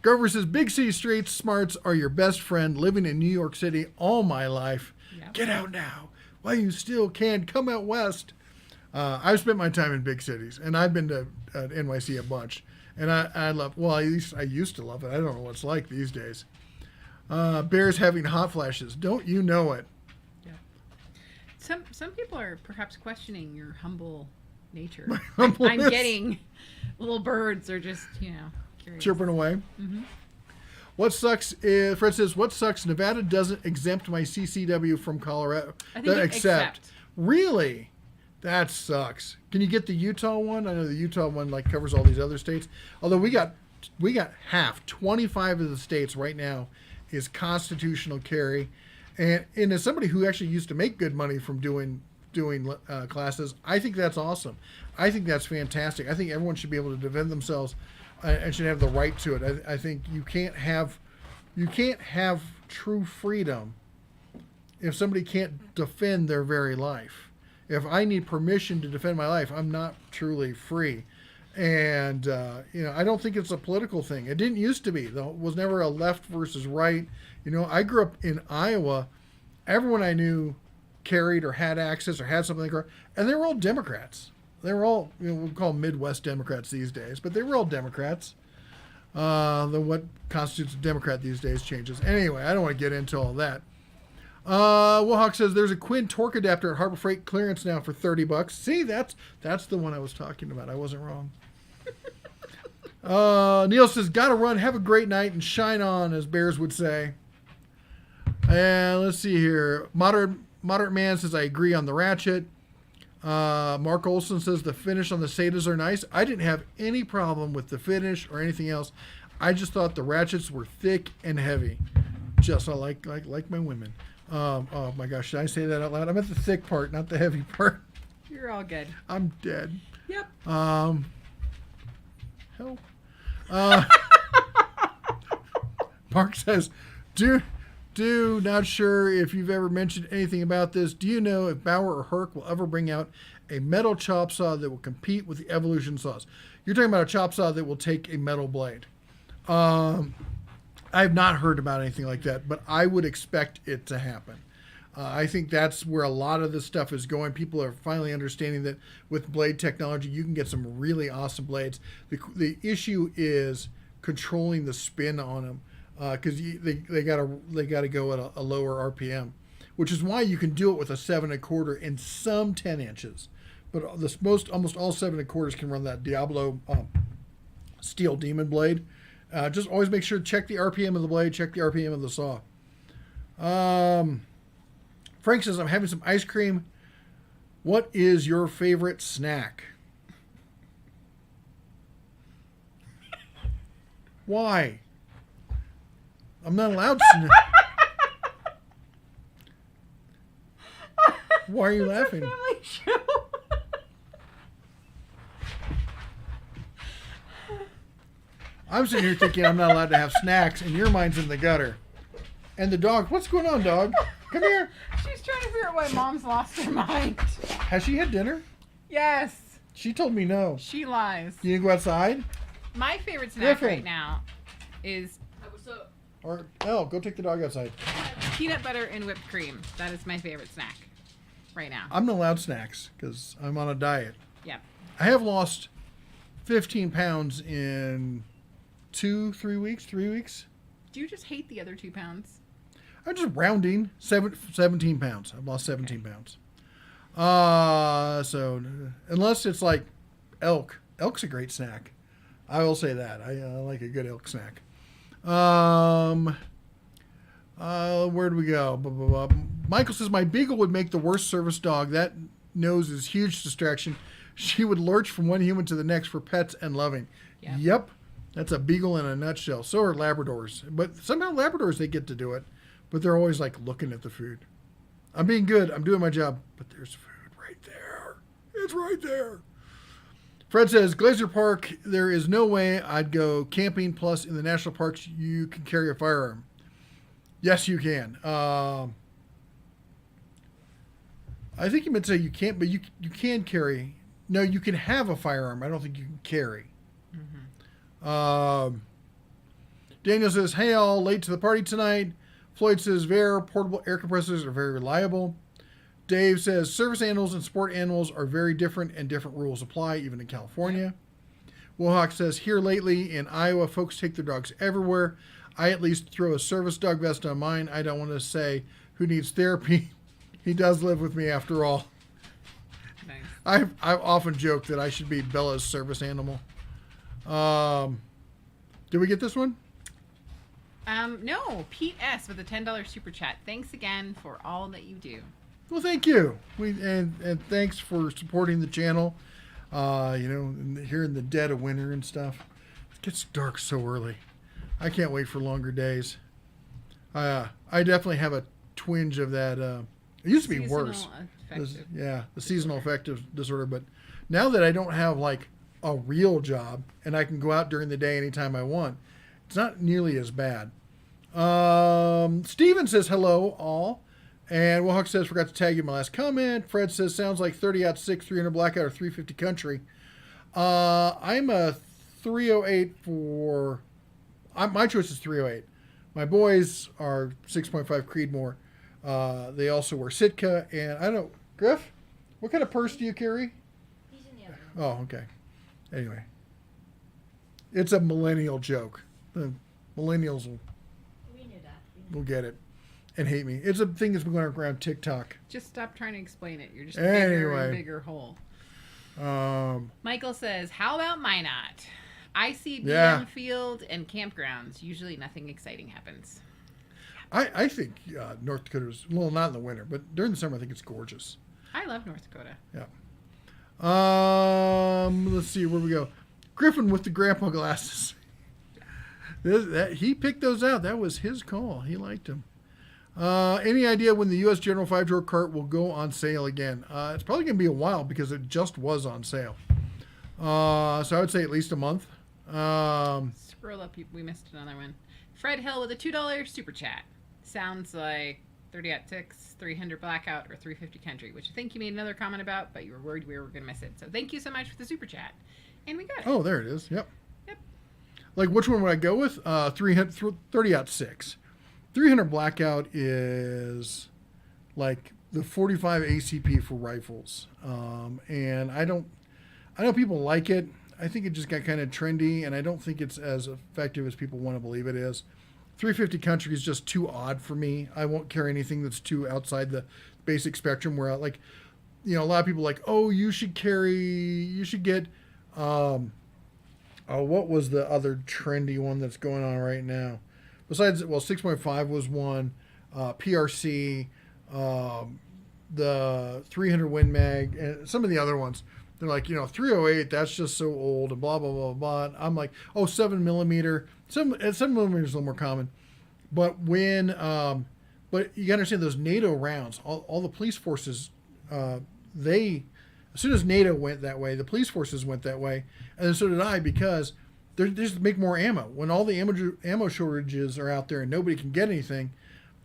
Grover says, big city streets smarts are your best friend. Living in New York City all my life. Yep. Get out now while you still can. Come out west. I've spent my time in big cities, and I've been to NYC a bunch. And I love, well, at least I used to love it. I don't know what it's like these days. Bears having hot flashes. Don't you know it? Yeah. Some people are perhaps questioning your humble nature. My I'm humbleness. getting little birds are just, curious. Chirping away. Mm-hmm. What sucks is, Fred says, what sucks, Nevada doesn't exempt my CCW from Colorado. I think accept. Really? That sucks. Can you get the Utah one? I know the Utah one covers all these other states. Although we got half, 25 of the states right now is constitutional carry. And as somebody who actually used to make good money from doing classes, I think that's awesome. I think that's fantastic. I think everyone should be able to defend themselves and should have the right to it. I think you can't have true freedom if somebody can't defend their very life. If I need permission to defend my life, I'm not truly free. And I don't think it's a political thing. It didn't used to be. It was never a left versus right. I grew up in Iowa. Everyone I knew carried or had access or had something, and they were all Democrats. They were all, we'll call them Midwest Democrats these days, but they were all Democrats. What constitutes a Democrat these days changes. Anyway, I don't want to get into all that. Wilhawk says there's a Quinn torque adapter at Harbor Freight clearance now for $30. See, that's the one I was talking about. I wasn't wrong. Neil says, gotta run. Have a great night and shine on, as Bears would say. And let's see here. Moderate Man says, I agree on the ratchet. Mark Olson says the finish on the Setas are nice. I didn't have any problem with the finish or anything else. I just thought the ratchets were thick and heavy. Just like my women. Oh my gosh, should I say that out loud? I meant the thick part, not the heavy part. You're all good. I'm dead. Yep. Help. Mark says, not sure if you've ever mentioned anything about this. Do you know if Bauer or Herc will ever bring out a metal chop saw that will compete with the Evolution saws? You're talking about a chop saw that will take a metal blade. I've not heard about anything like that, but I would expect it to happen. I think that's where a lot of this stuff is going. People are finally understanding that with blade technology, you can get some really awesome blades. The issue is controlling the spin on them, because they gotta go at a lower RPM, which is why you can do it with a 7 1/4 and some 10 inches, but almost all 7 1/4s can run that Diablo steel demon blade. Just always make sure to check the RPM of the blade, check the RPM of the saw. Frank says, I'm having some ice cream What is your favorite snack? Why? I'm not allowed to. Why are you laughing? Family show. I'm sitting here thinking I'm not allowed to have snacks, and your mind's in the gutter. And the dog, what's going on, dog? Come here. She's trying to figure out why Mom's lost her mind. Has she had dinner? Yes. She told me no. She lies. You gonna go outside? My favorite snack Griffin. right now is Or go take the dog outside. peanut butter and whipped cream. That is my favorite snack right now. I'm not allowed snacks because I'm on a diet. Yep. I have lost 15 pounds in 3 weeks. Do you just hate the other 2 pounds? I'm just rounding 17 pounds. I've lost 17 pounds. So unless it's like elk's a great snack. I will say that. I like a good elk snack. Where'd we go? Blah, blah, blah. Michael says my beagle would make the worst service dog. That nose is huge distraction. She would lurch from one human to the next for pets and loving. Yep. That's a beagle in a nutshell. So are Labradors. But somehow Labradors, they get to do it. But they're always like looking at the food. I'm being good. I'm doing my job. But there's food right there. It's right there. Fred says, Glacier Park, there is no way I'd go camping. Plus, in the national parks, you can carry a firearm. Yes, you can. I think you meant to say you can't, but you can carry. No, you can have a firearm. I don't think you can carry. Daniel says, hey all, late to the party tonight. Floyd says, portable air compressors are very reliable. Dave says, service animals and sport animals are very different and different rules apply, even in California. Wilhock says, here lately in Iowa, folks take their dogs everywhere. I at least throw a service dog vest on mine. I don't want to say who needs therapy. He does live with me after all. Nice. I've often joked that I should be Bella's service animal. Did we get this one? No. Pete S. with a $10 super chat. Thanks again for all that you do. Well, thank you. And thanks for supporting the channel. Here in the dead of winter and stuff. It gets dark so early. I can't wait for longer days. I definitely have a twinge of that. It used to be worse. The seasonal affective disorder. But now that I don't have like a real job and I can go out during the day anytime I want, it's not nearly as bad. Steven says hello all. And Wilhock says, forgot to tag you in my last comment. Fred says, sounds like 30-6, 300 blackout, or 350 country. I'm a 308 for... my choice is 308. My boys are 6.5 Creedmoor. They also wear Sitka. And I don't... Griff, what kind of purse do you carry? He's in the other room. Oh, okay. Anyway. It's a millennial joke. The millennials We knew that. will get it. And hate me. It's a thing that's been going around TikTok. Just stop trying to explain it. You're just Anyway. bigger and bigger hole. Michael says, how about Minot? I see BM field and campgrounds. Usually nothing exciting happens. I think North Dakota is, well, not in the winter, but during the summer I think it's gorgeous. I love North Dakota. Yeah. Let's see, where we go. Griffin with the grandpa glasses. He picked those out. That was his call. He liked them. Any idea when the U.S. General 5-drawer cart will go on sale again? It's probably going to be a while because it just was on sale. So I would say at least a month. Scroll up. We missed another one. Fred Hill with a $2 super chat. Sounds like 30-6, 300 blackout, or 350 country, which I think you made another comment about, but you were worried we were going to miss it. So thank you so much for the super chat. And we got it. Oh, there it is. Yep. Like, which one would I go with? 30-6. 300 blackout is like the 45 ACP for rifles. And I know people like it. I think it just got kind of trendy, and I don't think it's as effective as people want to believe it is. 350 country is just too odd for me. I won't carry anything that's too outside the basic spectrum where a lot of people are like, oh, you should get, what was the other trendy one that's going on right now? Besides, 6.5 was one, PRC, the 300 Win Mag and some of the other ones. They're like, 308, that's just so old and blah, blah, blah, blah. And I'm like, 7 millimeter. 7 millimeter is a little more common. But but you got to understand those NATO rounds, all the police forces, as soon as NATO went that way, the police forces went that way. And then so did I, because they just make more ammo. When all the ammo shortages are out there and nobody can get anything,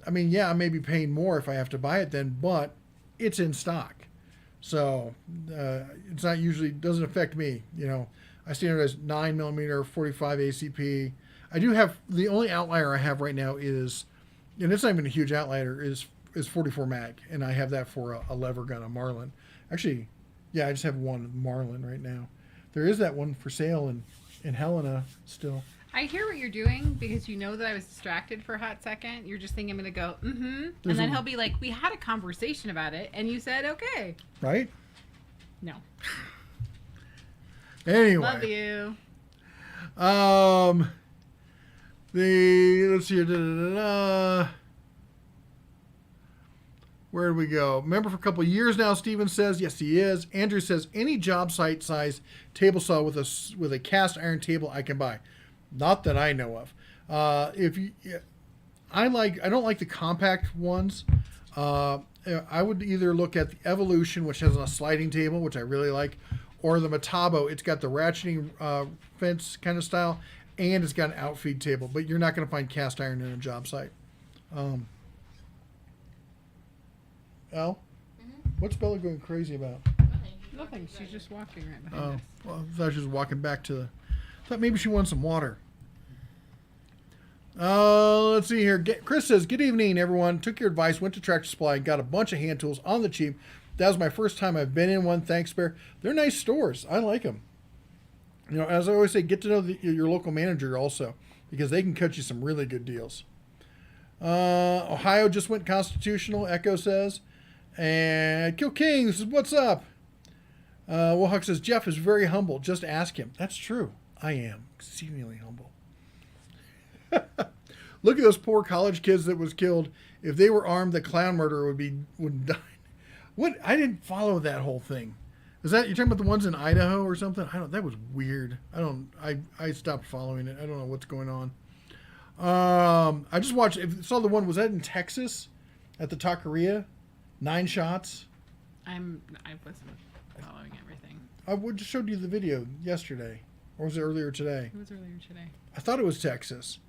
I mean, yeah, I may be paying more if I have to buy it then, but it's in stock. So it's not usually, doesn't affect me. I standardize 9 millimeter, 45 ACP. I do have, the only outlier I have right now is, and it's not even a huge outlier, is 44 mag. And I have that for a lever gun, a Marlin. Actually, yeah, I just have one Marlin right now. There is that one for sale in Helena still. I hear what you're doing because you know that I was distracted for a hot second. You're just thinking I'm going to go, and then he'll be like, we had a conversation about it, and you said, okay. Right? No. Anyway. Love you. Let's see. Where do we go? Member for a couple of years now, Steven says. Yes, he is. Andrew says, any job site size table saw with a cast iron table I can buy. Not that I know of. I don't like the compact ones. I would either look at the Evolution, which has a sliding table, which I really like, or the Metabo. It's got the ratcheting fence kind of style, and it's got an outfeed table. But you're not going to find cast iron in a job site. Al, what's Bella going crazy about? Nothing. She's just walking right behind us. Well, I thought she was walking back to the... Thought maybe she wanted some water. Let's see here. Chris says, good evening, everyone. Took your advice, went to Tractor Supply, and got a bunch of hand tools on the cheap. That was my first time I've been in one. Thanks, Bear. They're nice stores. I like them. As I always say, get to know your local manager also, because they can cut you some really good deals. Ohio just went constitutional, Echo says. And Kill King says, what's up? Wohawk says, Jeff is very humble. Just ask him. That's true. I am exceedingly humble. Look at those poor college kids that was killed. If they were armed, the clown murderer would die. What? I didn't follow that whole thing. Is that, you're talking about the ones in Idaho or something? That was weird. I stopped following it. I don't know what's going on. I just saw the one, was that in Texas at the taqueria? 9 shots. I wasn't following everything. I just showed you the video yesterday. Or was it earlier today? It was earlier today. I thought it was Texas.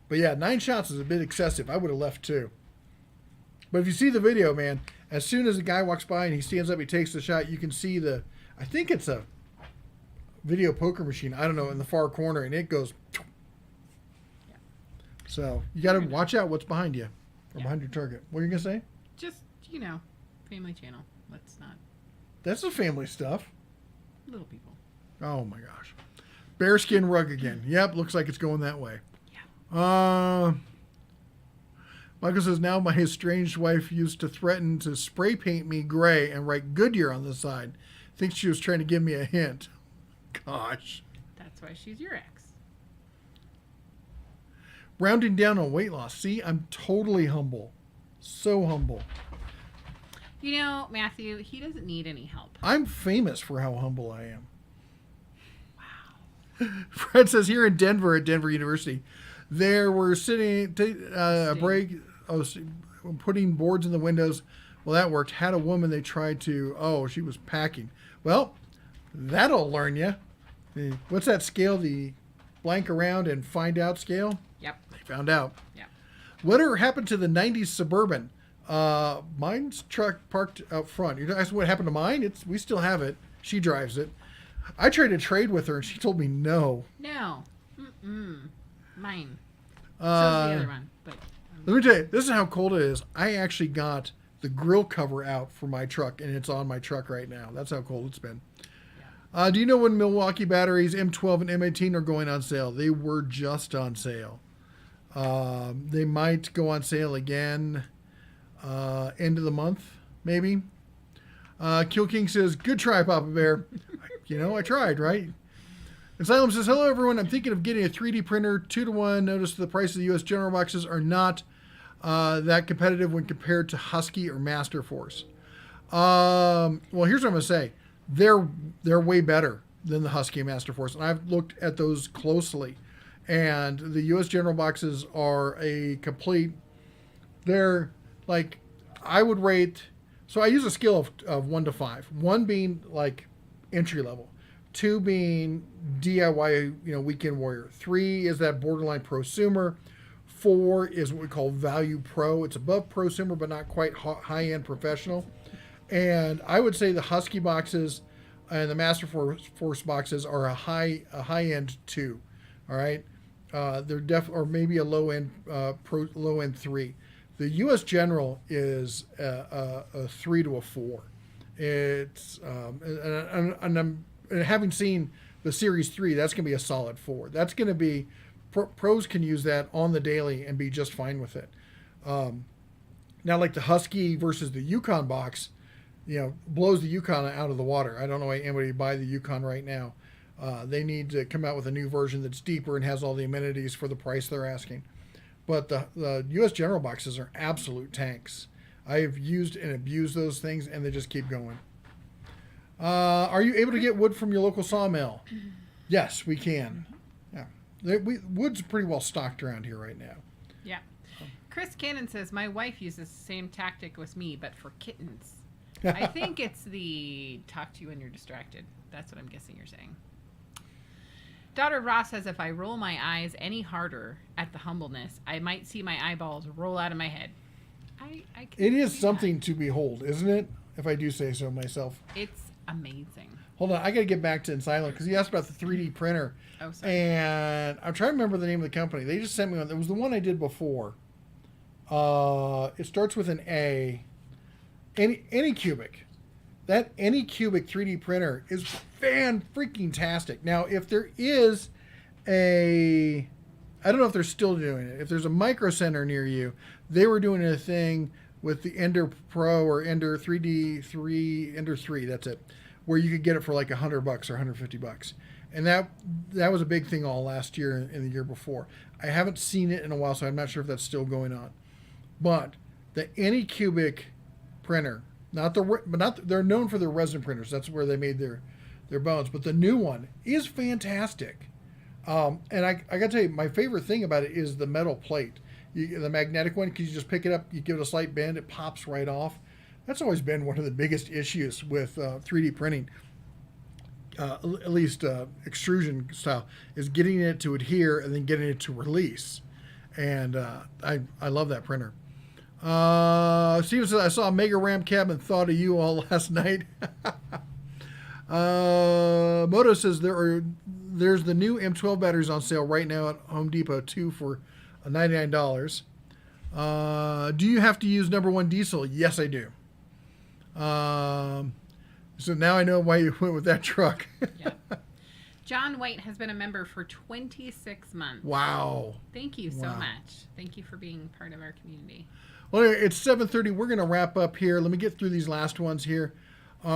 But yeah, 9 shots is a bit excessive. I would have left too. But if you see the video, man, as soon as the guy walks by and he stands up, he takes the shot, you can see I think it's a video poker machine, I don't know, in the far corner, and it goes. Yeah. So you got to watch out what's behind you or behind your target. What are you going to say? Just, family channel. Let's not. That's the family stuff. Little people. Oh my gosh. Bearskin rug again. Yep, looks like it's going that way. Yeah. Michael says, now my estranged wife used to threaten to spray paint me gray and write Goodyear on the side. Thinks she was trying to give me a hint. Gosh. That's why she's your ex. Rounding down on weight loss. See, I'm totally humble. So humble. Matthew, he doesn't need any help. I'm famous for how humble I am. Wow. Fred says, here in Denver, at Denver University, there were sitting a break, putting boards in the windows. Well, that worked. Had a woman they tried to, she was packing. Well, that'll learn you. What's that scale? The blank around and find out scale? Yep. They found out. Yep. Whatever happened to the 90s Suburban? Mine's truck parked out front. You ask what happened to mine? We still have it. She drives it. I tried to trade with her and she told me no. No. Mine. So is the other one. But let me tell you, this is how cold it is. I actually got the grill cover out for my truck and it's on my truck right now. That's how cold it's been. Yeah. Do you know when Milwaukee batteries M12 and M18 are going on sale? They were just on sale. They might go on sale again end of the month, maybe. Kill King says, good try, Papa Bear. I tried, right? Asylum says, hello, everyone. I'm thinking of getting a 3D printer 2-to-1. Notice the price of the U.S. General boxes are not that competitive when compared to Husky or Masterforce. Well, here's what I'm gonna say. They're way better than the Husky and Master Force, and I've looked at those closely. And the U.S. General boxes are a complete. They're like, I would rate. So I use a scale of 1 to 5. 1 being like entry level, 2 being DIY, weekend warrior. 3 is that borderline prosumer. 4 is what we call value pro. It's above prosumer, but not quite high end professional. And I would say the Husky boxes and the Master Force boxes are a high end 2. All right, they're or maybe a low end low end 3. The U.S. General is a 3 to a 4. It's and having seen the Series 3, that's going to be a solid 4. That's going to be pros can use that on the daily and be just fine with it. Now, like the Husky versus the Yukon box, blows the Yukon out of the water. I don't know why anybody would buy the Yukon right now. They need to come out with a new version that's deeper and has all the amenities for the price they're asking. But the U.S. General boxes are absolute tanks. I have used and abused those things, and they just keep going. Are you able to get wood from your local sawmill? Yes, we can. Yeah, wood's pretty well stocked around here right now. Yeah. Chris Cannon says, my wife uses the same tactic with me, but for kittens. I think it's the talk to you when you're distracted. That's what I'm guessing you're saying. Daughter Ross says, if I roll my eyes any harder at the humbleness, I might see my eyeballs roll out of my head. I can It is see something to behold, isn't it? If I do say so myself. It's amazing. Hold on, I got to get back to Ensilon because you asked about the 3D printer. Oh, sorry. And I'm trying to remember the name of the company. They just sent me one. It was the one I did before. It starts with an A. Anycubic. That Anycubic 3D printer is fan-freaking-tastic. Now, if there is I don't know if they're still doing it. If there's a Micro Center near you, they were doing a thing with the Ender Pro or Ender 3D3, Ender 3, that's it, where you could get it for like $100 or $150. And that was a big thing all last year and the year before. I haven't seen it in a while, so I'm not sure if that's still going on. But the Anycubic printer, they're known for their resin printers. That's where they made their bones. But the new one is fantastic. And I got to tell you, my favorite thing about it is the metal plate. The magnetic one, because you just pick it up, you give it a slight bend, it pops right off. That's always been one of the biggest issues with 3D printing, at least extrusion style, is getting it to adhere and then getting it to release. And I love that printer. Steven says, I saw a Mega Ram cab and thought of you all last night. Moto says there's the new M12 batteries on sale right now at Home Depot, 2 for $99. Do you have to use number 1 diesel? Yes, I do. So now I know why you went with that truck. Yeah. John White has been a member for 26 months. Wow. Thank you so much. Thank you for being part of our community. Well, anyway, it's 7:30. We're going to wrap up here. Let me get through these last ones here. What's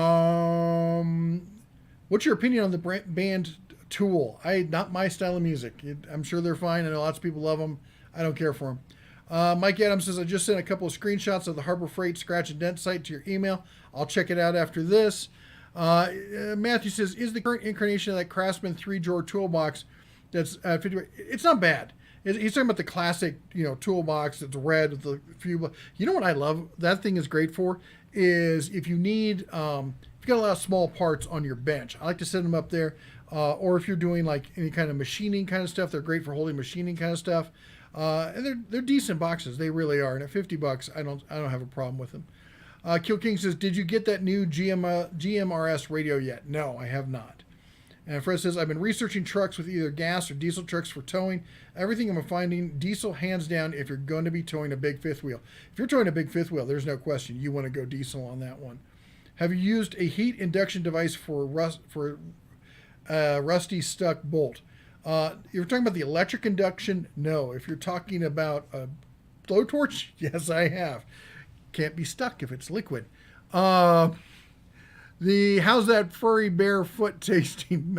your opinion on the band Tool? Not my style of music. I'm sure they're fine. I know lots of people love them. I don't care for them. Mike Adams says, I just sent a couple of screenshots of the Harbor Freight scratch and dent site to your email. I'll check it out after this. Matthew says, is the current incarnation of that Craftsman 3-drawer toolbox that's 50? It's not bad. He's talking about the classic, toolbox that's red with the few. You know what I love? That thing is great for is if you need, if you got a lot of small parts on your bench. I like to set them up there. Or if you're doing like any kind of machining kind of stuff, they're great for holding machining kind of stuff. And they're decent boxes. They really are. And at $50, I don't have a problem with them. Kill King says, did you get that new GMRS radio yet? No, I have not. And Fred says, I've been researching trucks with either gas or diesel trucks for towing. Everything I'm finding, diesel hands down if you're going to be towing a big fifth wheel. If you're towing a big fifth wheel, there's no question. You want to go diesel on that one. Have you used a heat induction device for rusty stuck bolt? If you're talking about the electric induction, no. If you're talking about a blowtorch, yes, I have. Can't be stuck if it's liquid. How's that furry bear foot tasting?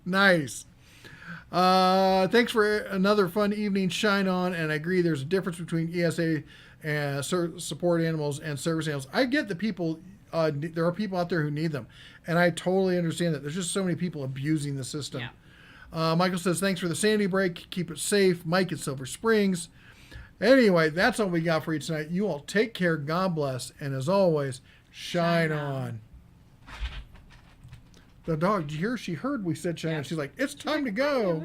Nice. Thanks for another fun evening. Shine on. And I agree there's a difference between ESA and support animals and service animals. I get that people there are people out there who need them, and I totally understand that. There's just so many people abusing the system. Yeah. Michael says, thanks for the sandy break. Keep it safe. Mike at Silver Springs. Anyway, that's all we got for you tonight. You all take care. God bless. And as always, shine on. The dog, did you hear? She heard we said shine on. She's like, it's time to go.